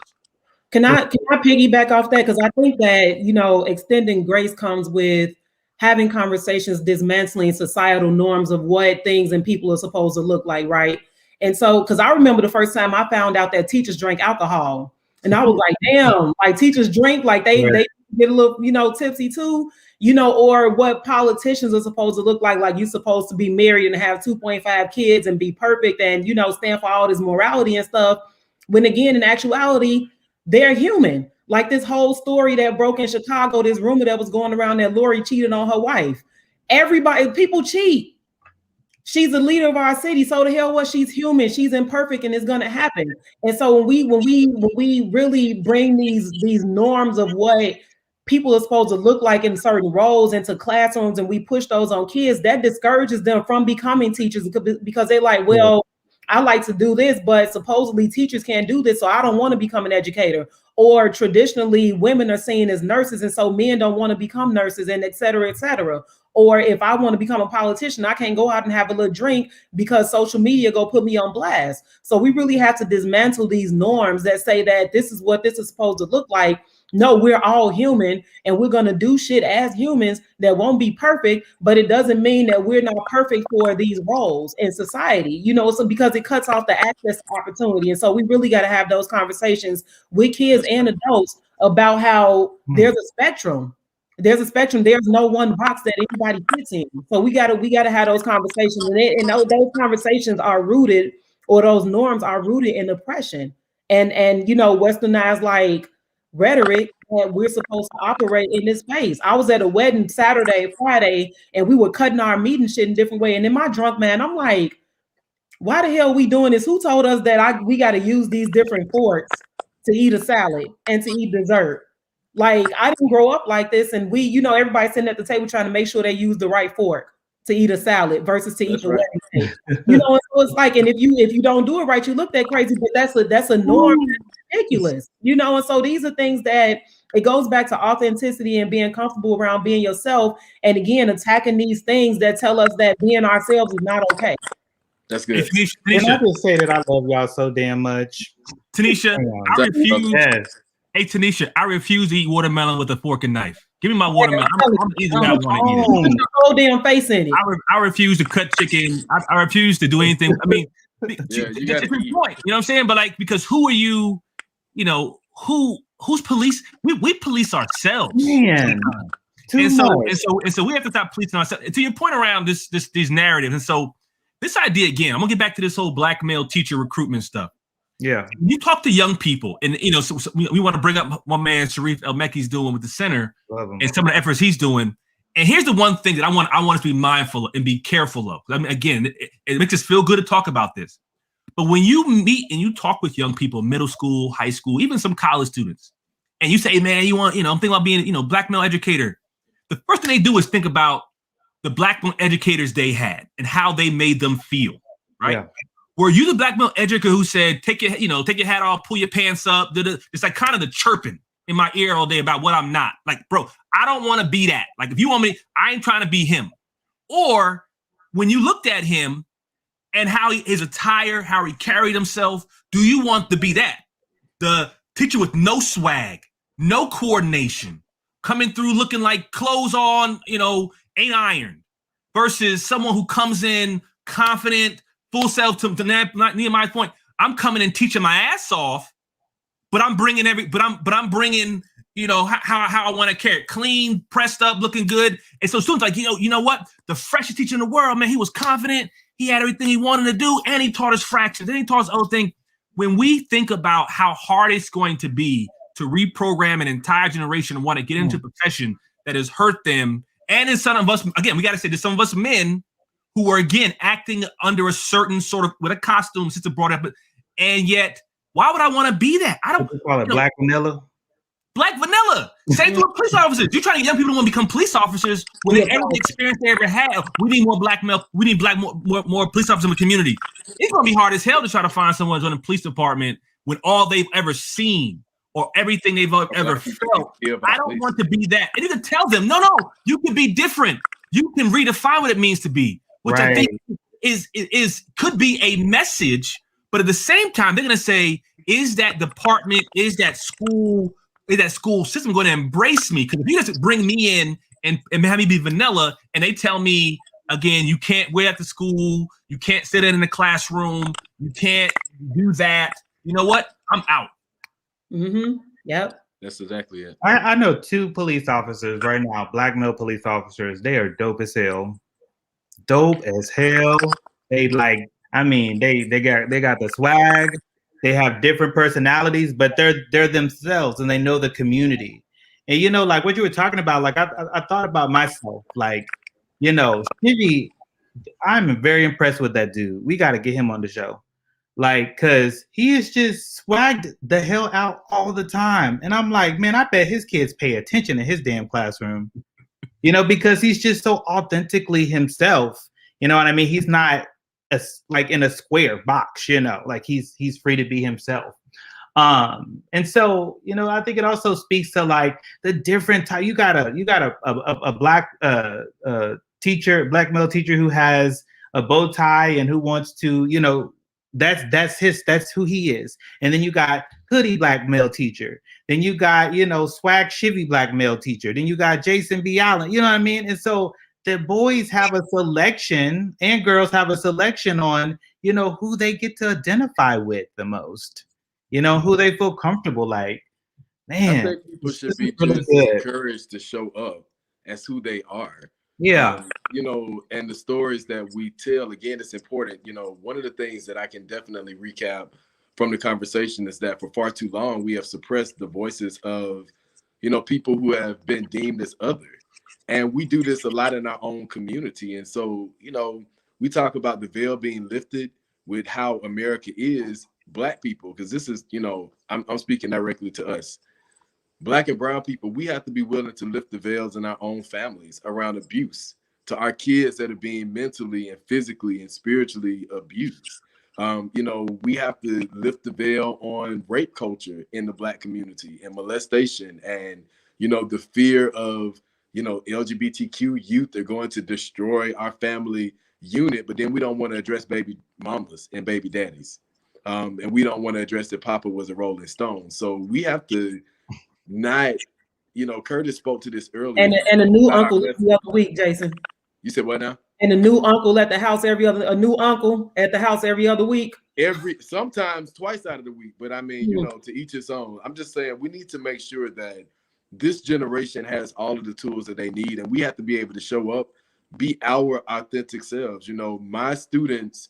Can I piggyback off that? Because I think that, extending grace comes with having conversations, dismantling societal norms of what things and people are supposed to look like, right? And so, because I remember the first time I found out that teachers drank alcohol, and I was like, damn, like teachers drink, like they get a little, tipsy too, or what politicians are supposed to look like you're supposed to be married and have 2.5 kids and be perfect and, stand for all this morality and stuff. When again, in actuality, they're human. Like this whole story that broke in Chicago, this rumor that was going around that Lori cheated on her wife. People cheat. She's the leader of our city. So the hell what? She's human. She's imperfect, and it's gonna happen. And so when we really bring these norms of what people are supposed to look like in certain roles into classrooms, and we push those on kids, that discourages them from becoming teachers because they're like, well, I like to do this, but supposedly teachers can't do this, so I don't want to become an educator. Or traditionally, women are seen as nurses, and so men don't want to become nurses, and et cetera, et cetera. Or if I want to become a politician, I can't go out and have a little drink because social media go put me on blast. So we really have to dismantle these norms that say that this is what this is supposed to look like. No, we're all human, and we're going to do shit as humans that won't be perfect, but it doesn't mean that we're not perfect for these roles in society, so because it cuts off the access to opportunity. And so we really got to have those conversations with kids and adults about how there's a spectrum. There's a spectrum. There's no one box that anybody fits in. So we gotta have those conversations, and those conversations are rooted, or those norms are rooted in oppression and westernized rhetoric that we're supposed to operate in this space. I was at a wedding Saturday, Friday, and we were cutting our meat and shit in different way. And in my drunk man, I'm like, why the hell are we doing this? Who told us that we got to use these different forks to eat a salad and to eat dessert? Like, I didn't grow up like this. And we, everybody sitting at the table trying to make sure they use the right fork to eat a salad versus to eat That's the right. wedding cake. You know, so it's like, and if you don't do it right, you look that crazy, but that's a norm. That's ridiculous. You know, and so these are things that it goes back to authenticity and being comfortable around being yourself. And again, attacking these things that tell us that being ourselves is not okay. That's good. Tanisha, Can I just say that I love y'all so damn much? Tanisha, I refuse. Yes. Hey, Tanisha, I refuse to eat watermelon with a fork and knife. Give me my watermelon. I'm easy when I want to eat it. Put your whole damn face in it. I refuse to cut chicken. I refuse to do anything. I mean, Yeah, you got to eat. Point. You know what I'm saying? But like, because who are you? You know, who's police? We police ourselves. Man. And so we have to stop policing ourselves. To your point around these narratives, and so this idea again, I'm gonna get back to this whole black male teacher recruitment stuff. Yeah, you talk to young people, and you know, so we want to bring up my man Sharif El Meki's doing with the center and some of the efforts he's doing. And here's the one thing that I want us to be mindful of and be careful of. I mean, again, it makes us feel good to talk about this. But when you meet and you talk with young people, middle school, high school, even some college students, and you say, hey, man, I'm thinking about being, black male educator. The first thing they do is think about the black male educators they had and how they made them feel, right? Yeah. Were you the black male educator who said, take your hat off, pull your pants up? It's like kind of the chirping in my ear all day about what I'm not. Like, bro, I don't want to be that. Like, if you want me, I ain't trying to be him. Or when you looked at him and how his attire, how he carried himself, do you want to be that? The teacher with no swag, no coordination, coming through looking like clothes on, ain't ironed, versus someone who comes in confident, full self. To Nehemiah's point, I'm coming and teaching my ass off, but I'm bringing I'm bringing, how I want to carry it, clean, pressed up, looking good. And so students like, you know what? The freshest teacher in the world, man, he was confident. He had everything he wanted to do, and he taught us fractions, then he taught us other things. When we think about how hard it's going to be to reprogram an entire generation and want to get into a profession that has hurt them, and in some of us, again, we got to say there's some of us men who are, again, acting under a certain sort of, with a costume, sister brought up, and yet, why would I want to be that? I don't call it black vanilla. Black vanilla. Same thing with police officers. You're trying to get young people to want to become police officers when they every experience they ever had. We need more black male. We need more police officers in the community. It's going to be hard as hell to try to find someone who's in the police department when all they've ever seen or everything they've ever felt. I don't want to be that. And you can tell them, no, you can be different. You can redefine what it means to be, which I think could be a message. But at the same time, they're going to say, is that department, is that school system going to embrace me? Because if you just bring me in and have me be vanilla, and they tell me, again, you can't wear at the school, you can't sit in the classroom, you can't do that, you know what? I'm out. Mm-hmm. Yep. That's exactly it. I know 2 police officers right now, black male police officers. They are dope as hell. Dope as hell. They they got the swag. They have different personalities, but they're themselves, and they know the community. And like what you were talking about, like I thought about myself, like, Shivy, I'm very impressed with that dude. We got to get him on the show, like, cause he is just swagged the hell out all the time. And I'm like, man, I bet his kids pay attention in his damn classroom, because he's just so authentically himself. You know what I mean? He's not like in a square box, like he's free to be himself. And so, I think it also speaks to like the different type. You got a black teacher, black male teacher who has a bow tie and who wants to, that's who he is. And then you got hoodie black male teacher. Then you got, swag shivvy black male teacher. Then you got Jason B. Allen, you know what I mean? And so the boys have a selection and girls have a selection on, who they get to identify with the most, who they feel comfortable. Like, man, I think people should be just encouraged to show up as who they are. Yeah. And the stories that we tell, again, it's important. One of the things that I can definitely recap from the conversation is that for far too long, we have suppressed the voices of, people who have been deemed as other. And we do this a lot in our own community. And so, we talk about the veil being lifted with how America is, Black people, because this is, I'm speaking directly to us. Black and brown people, we have to be willing to lift the veils in our own families around abuse, to our kids that are being mentally and physically and spiritually abused. You know, we have to lift the veil on rape culture in the Black community and molestation and, you know, the fear of, you know, LGBTQ youth are going to destroy our family unit, but then we don't want to address baby mamas and baby daddies. And we don't want to address that Papa was a Rolling Stone. So we have to not, you know, Curtis spoke to this earlier. And a new uncle the other week, Jason. You said what now? And a new uncle at the house a new uncle at the house every other week. Sometimes twice out of the week, but I mean, you know, to each his own. I'm just saying we need to make sure that this generation has all of the tools that they need, and we have to be able to show up, be our authentic selves. You know, my students,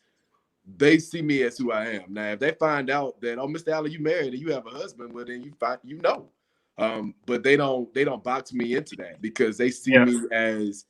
they see me as who I am. Now, if they find out that, oh, Mr. Allen, you married and you have a husband, well, then you know. But they don't box me into that because they see me as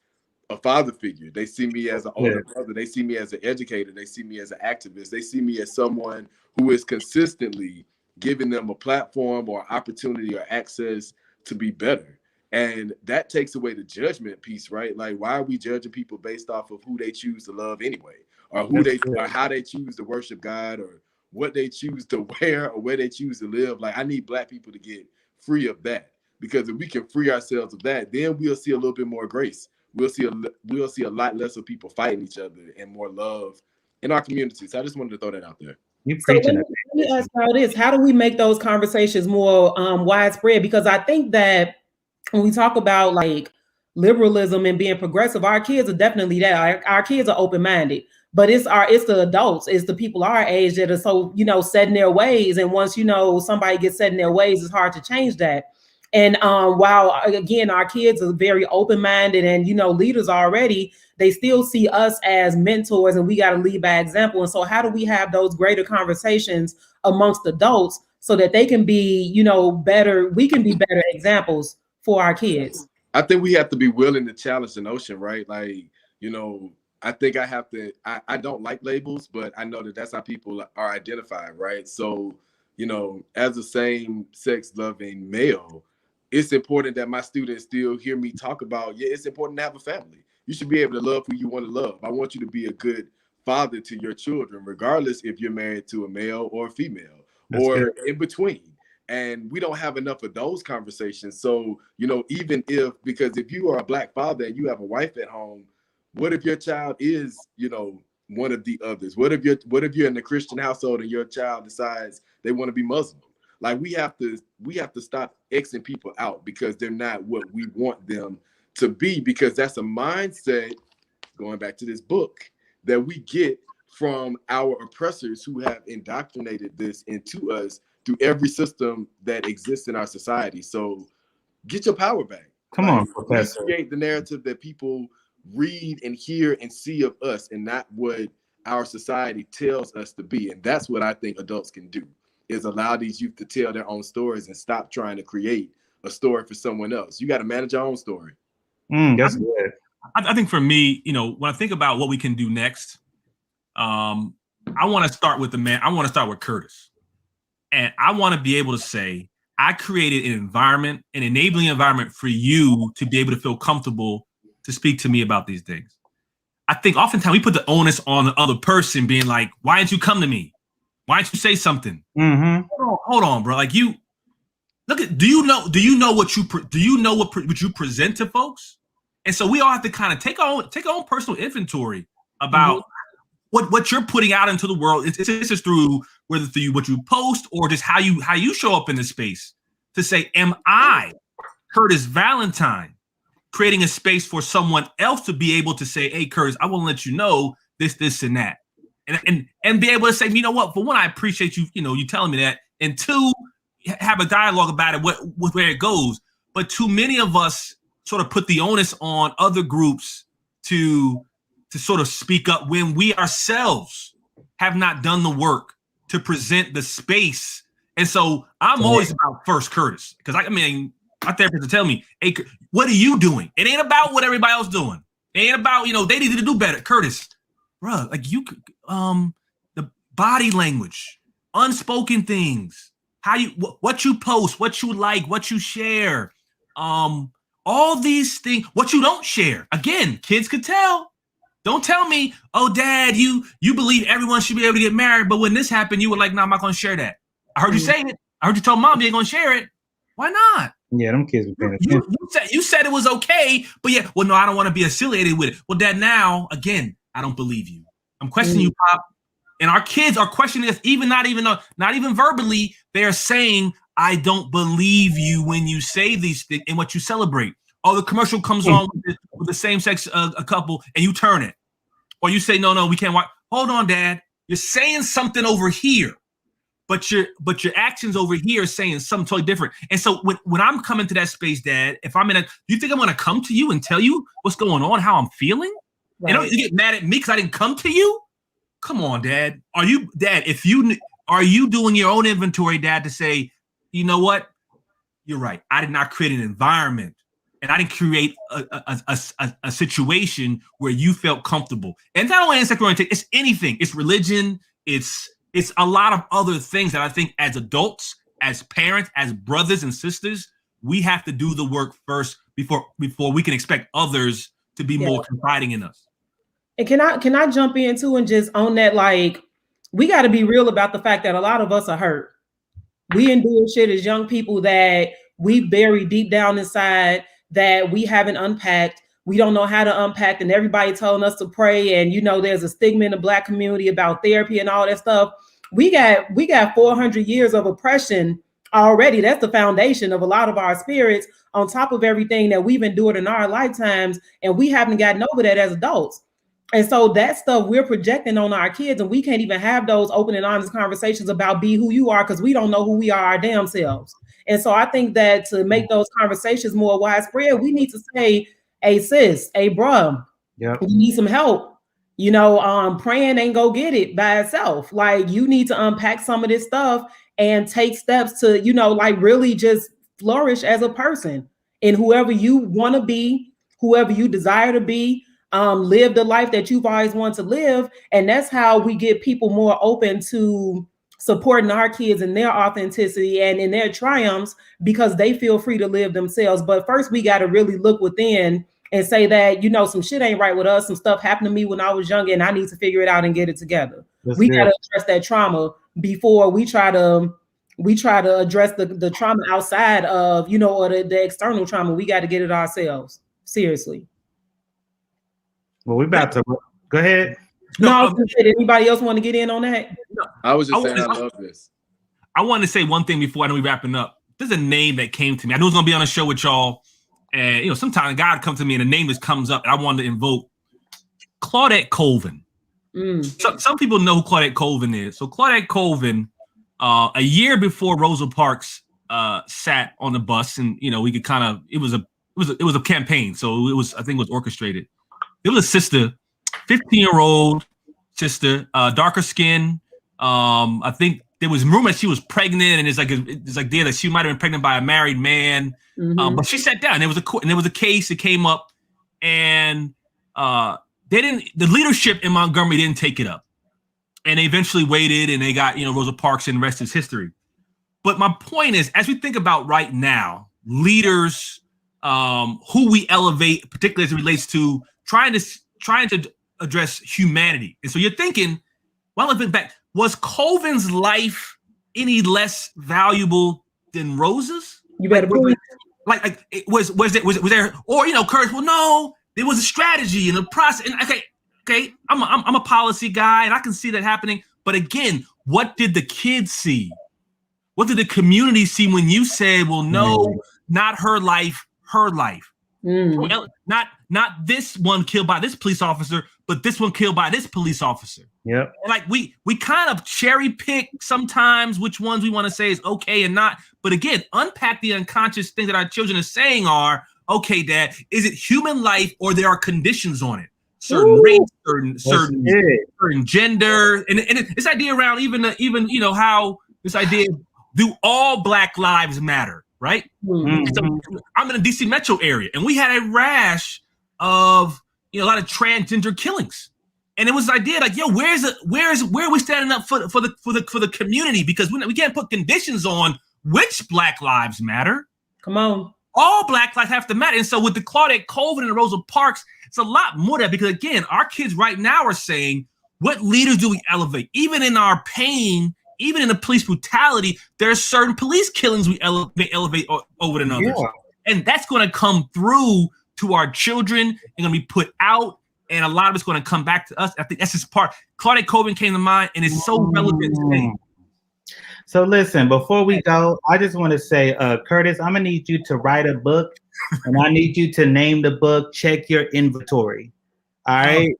a father figure. They see me as an older brother. They see me as an educator. They see me as an activist. They see me as someone who is consistently giving them a platform or opportunity or access to be better. And that takes away the judgment piece, right? Like, why are we judging people based off of who they choose to love anyway, or or how they choose to worship God, or what they choose to wear, or where they choose to live? Like, I need Black people to get free of that, because if we can free ourselves of that, then we'll see a little bit more grace. We'll see a lot less of people fighting each other and more love in our communities. So I just wanted to throw that out there. So let me ask how it is. How do we make those conversations more widespread? Because I think that when we talk about like liberalism and being progressive, our kids are definitely that. Our kids are open-minded, but it's the adults, it's the people our age that are so, you know, set in their ways. And once, you know, somebody gets set in their ways, it's hard to change that. And while again, our kids are very open-minded and, you know, leaders already, they still see us as mentors, and we got to lead by example. And so how do we have those greater conversations amongst adults so that they can be, you know, better, we can be better examples for our kids? I think we have to be willing to challenge the notion, right? Like, you know, I think I don't like labels, but I know that that's how people are identified, right? So, you know, as a same sex loving male, it's important that my students still hear me talk about, it's important to have a family. You should be able to love who you want to love. I want you to be a good father to your children, regardless if you're married to a male or a female, or in between. And we don't have enough of those conversations. So, you know, because if you are a Black father and you have a wife at home, what if your child is, you know, one of the others? What if you're in the Christian household and your child decides they want to be Muslim? Like, we have to stop Xing people out because they're not what we want them to be, because that's a mindset, going back to this book, that we get from our oppressors who have indoctrinated this into us through every system that exists in our society. So get your power back. Come on, Professor. Create the narrative that people read and hear and see of us, and not what our society tells us to be. And that's what I think adults can do, is allow these youth to tell their own stories and stop trying to create a story for someone else. You got to manage your own story. That's good. I think for me, you know, when I think about what we can do next, I want to start with I want to start with Curtis. And I want to be able to say, I created an enabling environment for you to be able to feel comfortable to speak to me about these things. I think oftentimes we put the onus on the other person, being like, why didn't you come to me? Why didn't you say something? Mm-hmm. Hold on, bro. Like, you look at, do you know what you present to folks? And so we all have to kind of take our own personal inventory about what you're putting out into the world. It's just through what you post, or just how you show up in the space, to say, am I, Curtis Valentine, creating a space for someone else to be able to say, hey, Curtis, I want to let you know this, and that. And be able to say, you know what, for one, I appreciate you, you telling me that. And two, have a dialogue about it, with where it goes. But too many of us sort of put the onus on other groups to sort of speak up when we ourselves have not done the work to present the space. And so I'm always about first Curtis, because I mean, my therapist will tell me, hey, what are you doing? It ain't about what everybody else doing. It ain't about, they need to do better. Curtis, bro, like the body language, unspoken things, what you post, what you like, what you share, All these things, what you don't share. Again, kids could tell. Don't tell me, oh, Dad, you believe everyone should be able to get married, but when this happened, you were like, no, I'm not going to share that. I heard you say it. I heard you tell Mom you ain't going to share it. Why not? Yeah, them kids were paying attention. You said it was okay, but yeah, well, no, I don't want to be affiliated with it. Well, Dad, now, again, I don't believe you. I'm questioning you, Pop. And our kids are questioning us, not even verbally. They're saying, I don't believe you when you say these things and what you celebrate. Oh, the commercial comes on with the same sex a couple, and you turn it, or you say, no, we can't watch. Hold on, Dad, you're saying something over here, but your actions over here are saying something totally different. And so when I'm coming to that space, Dad, if I'm do you think I'm going to come to you and tell you what's going on, how I'm feeling? Right. And you get mad at me because I didn't come to you? Come on, Dad. Are you doing your own inventory, Dad, to say, you know what? You're right. I did not create an environment. And I didn't create a situation where you felt comfortable. And not only in sexual orientation, it's anything. It's religion. It's a lot of other things that I think as adults, as parents, as brothers and sisters, we have to do the work first before we can expect others to be more confiding in us. And can I jump in too and just own that? Like, we got to be real about the fact that a lot of us are hurt. We endure shit as young people that we bury deep down inside, that we haven't unpacked. We don't know how to unpack, and everybody telling us to pray. And there's a stigma in the Black community about therapy and all that stuff. We got 400 years of oppression already. That's the foundation of a lot of our spirits, on top of everything that we've endured in our lifetimes, and we haven't gotten over that as adults. And so that stuff we're projecting on our kids, and we can't even have those open and honest conversations about be who you are, because we don't know who we are our damn selves. And so I think that to make those conversations more widespread, we need to say, hey, sis, hey, bruh, you need some help. Praying ain't go get it by itself. Like, you need to unpack some of this stuff and take steps to, really just flourish as a person, and whoever you want to be, whoever you desire to be, live the life that you've always wanted to live. And that's how we get people more open to supporting our kids in their authenticity and in their triumphs, because they feel free to live themselves. But first, we got to really look within and say that, some shit ain't right with us. Some stuff happened to me when I was young, and I need to figure it out and get it together. We got to address that trauma before we try to address the trauma outside of, or the external trauma. We got to get it ourselves. Seriously. Well, we about to go ahead. No, I was gonna say, did anybody else want to get in on that? No, I was just saying I love this. I want to say one thing before I know we're wrapping up. There's a name that came to me. I knew I was gonna be on a show with y'all, and sometimes God comes to me and a name just comes up, and I wanted to invoke Claudette Colvin. Some people know who Claudette Colvin is. So Claudette Colvin, a year before Rosa Parks sat on the bus, and we could kind of it was a campaign, so I think it was orchestrated. It was a sister, 15-year-old sister, darker skin. I think there was rumor that she was pregnant, and it's like there that she might have been pregnant by a married man. But she sat down. There was a case that came up, and the leadership in Montgomery didn't take it up, and they eventually waited, and they got Rosa Parks, and the rest is history. But my point is, as we think about right now, leaders, who we elevate, particularly as it relates to trying to address humanity. And so you're thinking, well, let's look back. Was Colvin's life any less valuable than Rosa's? You better believe it. Was there, or Curtis? Well, no, there was a strategy and a process. And okay, I'm a policy guy, and I can see that happening. But again, what did the kids see? What did the community see when you said, well, no, not her life, her life? Well, not this one killed by this police officer, but this one killed by this police officer. Yep. Like we kind of cherry pick sometimes which ones we want to say is okay and not. But again, unpack the unconscious things that our children are saying are, okay, Dad, is it human life or there are conditions on it? Certain race, certain gender, and this idea around even how this idea, do all Black lives matter? Right? So I'm in the DC metro area, and we had a rash of a lot of transgender killings, and it was the idea like, where are we standing up for the community, because we can't put conditions on which Black lives matter. Come on. All Black lives have to matter. And so with the Claudette Colvin and the Rosa Parks, it's a lot more to that, because again, our kids right now are saying, what leaders do we elevate? Even in our pain, even in the police brutality, there are certain police killings we elevate over than others. Yeah. And that's going to come through to our children and going to be put out. And a lot of it's going to come back to us. I think that's just part. Claudette Colvin came to mind, and it's so relevant today. So listen, before we go, I just want to say, Curtis, I'm going to need you to write a book, and I need you to name the book Check Your Inventory. All right?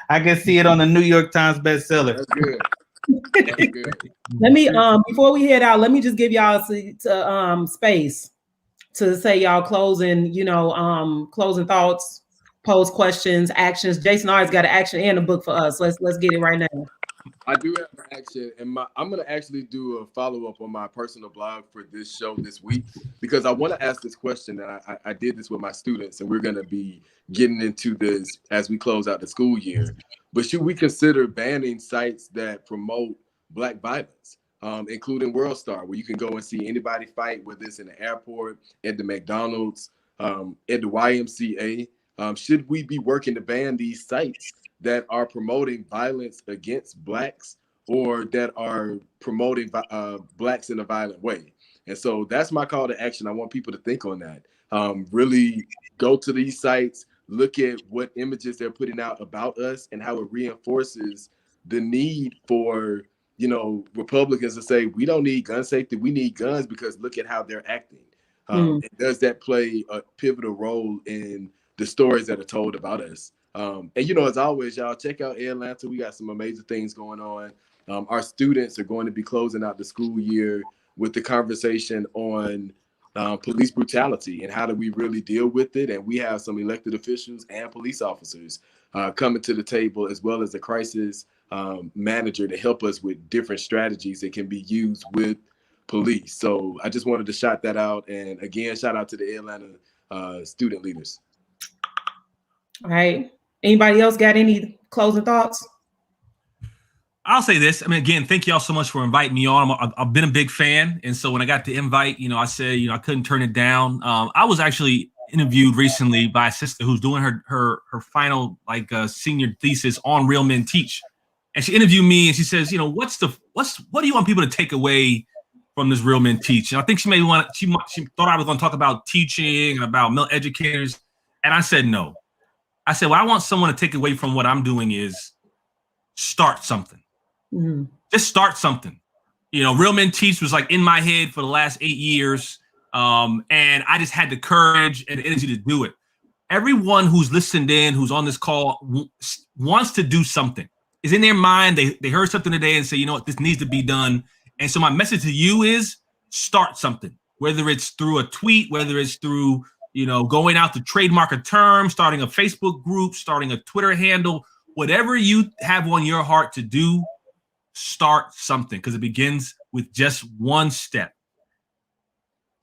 I can see it on the New York Times bestseller. That's good. That's good. Let me before we head out, let me just give y'all space to say y'all closing thoughts, pose questions, actions. Jason always got an action and a book for us. Let's get it right now. I do have an action, and I'm going to actually do a follow-up on my personal blog for this show this week, because I want to ask this question, and I did this with my students, and we're going to be getting into this as we close out the school year. But should we consider banning sites that promote Black violence, including World Star, where you can go and see anybody fight, whether it's in the airport, at the McDonald's, at the YMCA? Should we be working to ban these sites that are promoting violence against Blacks, or that are promoting Blacks in a violent way? And so that's my call to action. I want people to think on that. Really go to these sites, look at what images they're putting out about us and how it reinforces the need for, Republicans to say, we don't need gun safety, we need guns, because look at how they're acting. And does that play a pivotal role in the stories that are told about us? And as always, y'all, check out Atlanta. We got some amazing things going on. Our students are going to be closing out the school year with the conversation on police brutality and how do we really deal with it. And we have some elected officials and police officers coming to the table, as well as a crisis manager, to help us with different strategies that can be used with police. So I just wanted to shout that out. And again, shout out to the Atlanta student leaders. All right. Anybody else got any closing thoughts? I'll say this. Again, thank y'all so much for inviting me on. I've been a big fan. And so when I got the invite, I said, I couldn't turn it down. I was actually interviewed recently by a sister who's doing her final senior thesis on Real Men Teach. And she interviewed me and she says, what do you want people to take away from this Real Men Teach? And I think she thought I was going to talk about teaching and about male educators. And I said, no. I said, what I want someone to take away from what I'm doing is start something. Mm-hmm. Just start something. Real Men Teach was in my head for the last 8 years. And I just had the courage and the energy to do it. Everyone who's listened in, who's on this call, wants to do something. It's in their mind. They heard something today and say, you know what, this needs to be done. And so my message to you is start something, whether it's through a tweet, whether it's through going out to trademark a term, starting a Facebook group, starting a Twitter handle, whatever you have on your heart to do, start something, because it begins with just one step.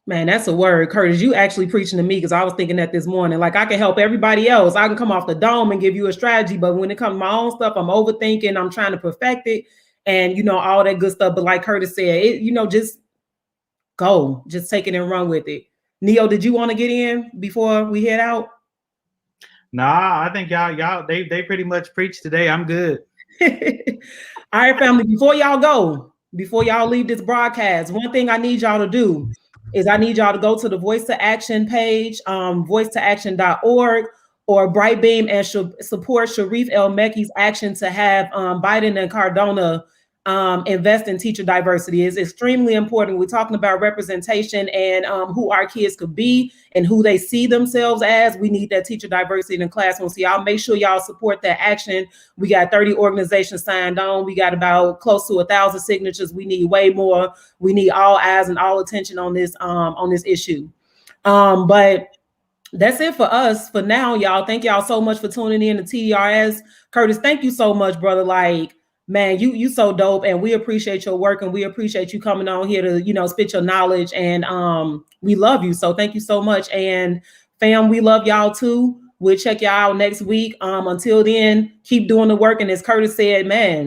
Man, that's a word, Curtis. You actually preaching to me, because I was thinking that this morning. I can help everybody else. I can come off the dome and give you a strategy, but when it comes to my own stuff, I'm overthinking. I'm trying to perfect it, and all that good stuff. But like Curtis said, just go, just take it and run with it. Neo, did you want to get in before we head out? Nah, I think y'all they pretty much preached today. I'm good. All right, family, before y'all leave this broadcast, one thing I need y'all to do is I need y'all to go to the Voice to Action page, voicetoaction.org, or Brightbeam, and support Sharif El-Meki's action to have Biden and Cardona invest in teacher diversity. Is extremely important. We're talking about representation and who our kids could be and who they see themselves as. We need that teacher diversity in the classroom. So y'all make sure y'all support that action. We got 30 organizations signed on. We got about close to 1,000 signatures. We need way more. We need all eyes and all attention on this issue. But that's it for us for now, y'all. Thank y'all so much for tuning in to TDRS. Curtis, thank you so much, brother. Man, you so dope, and we appreciate your work, and we appreciate you coming on here to, spit your knowledge, and we love you. So thank you so much. And fam, we love y'all too. We'll check y'all out next week. Until then, keep doing the work. And as Curtis said, man,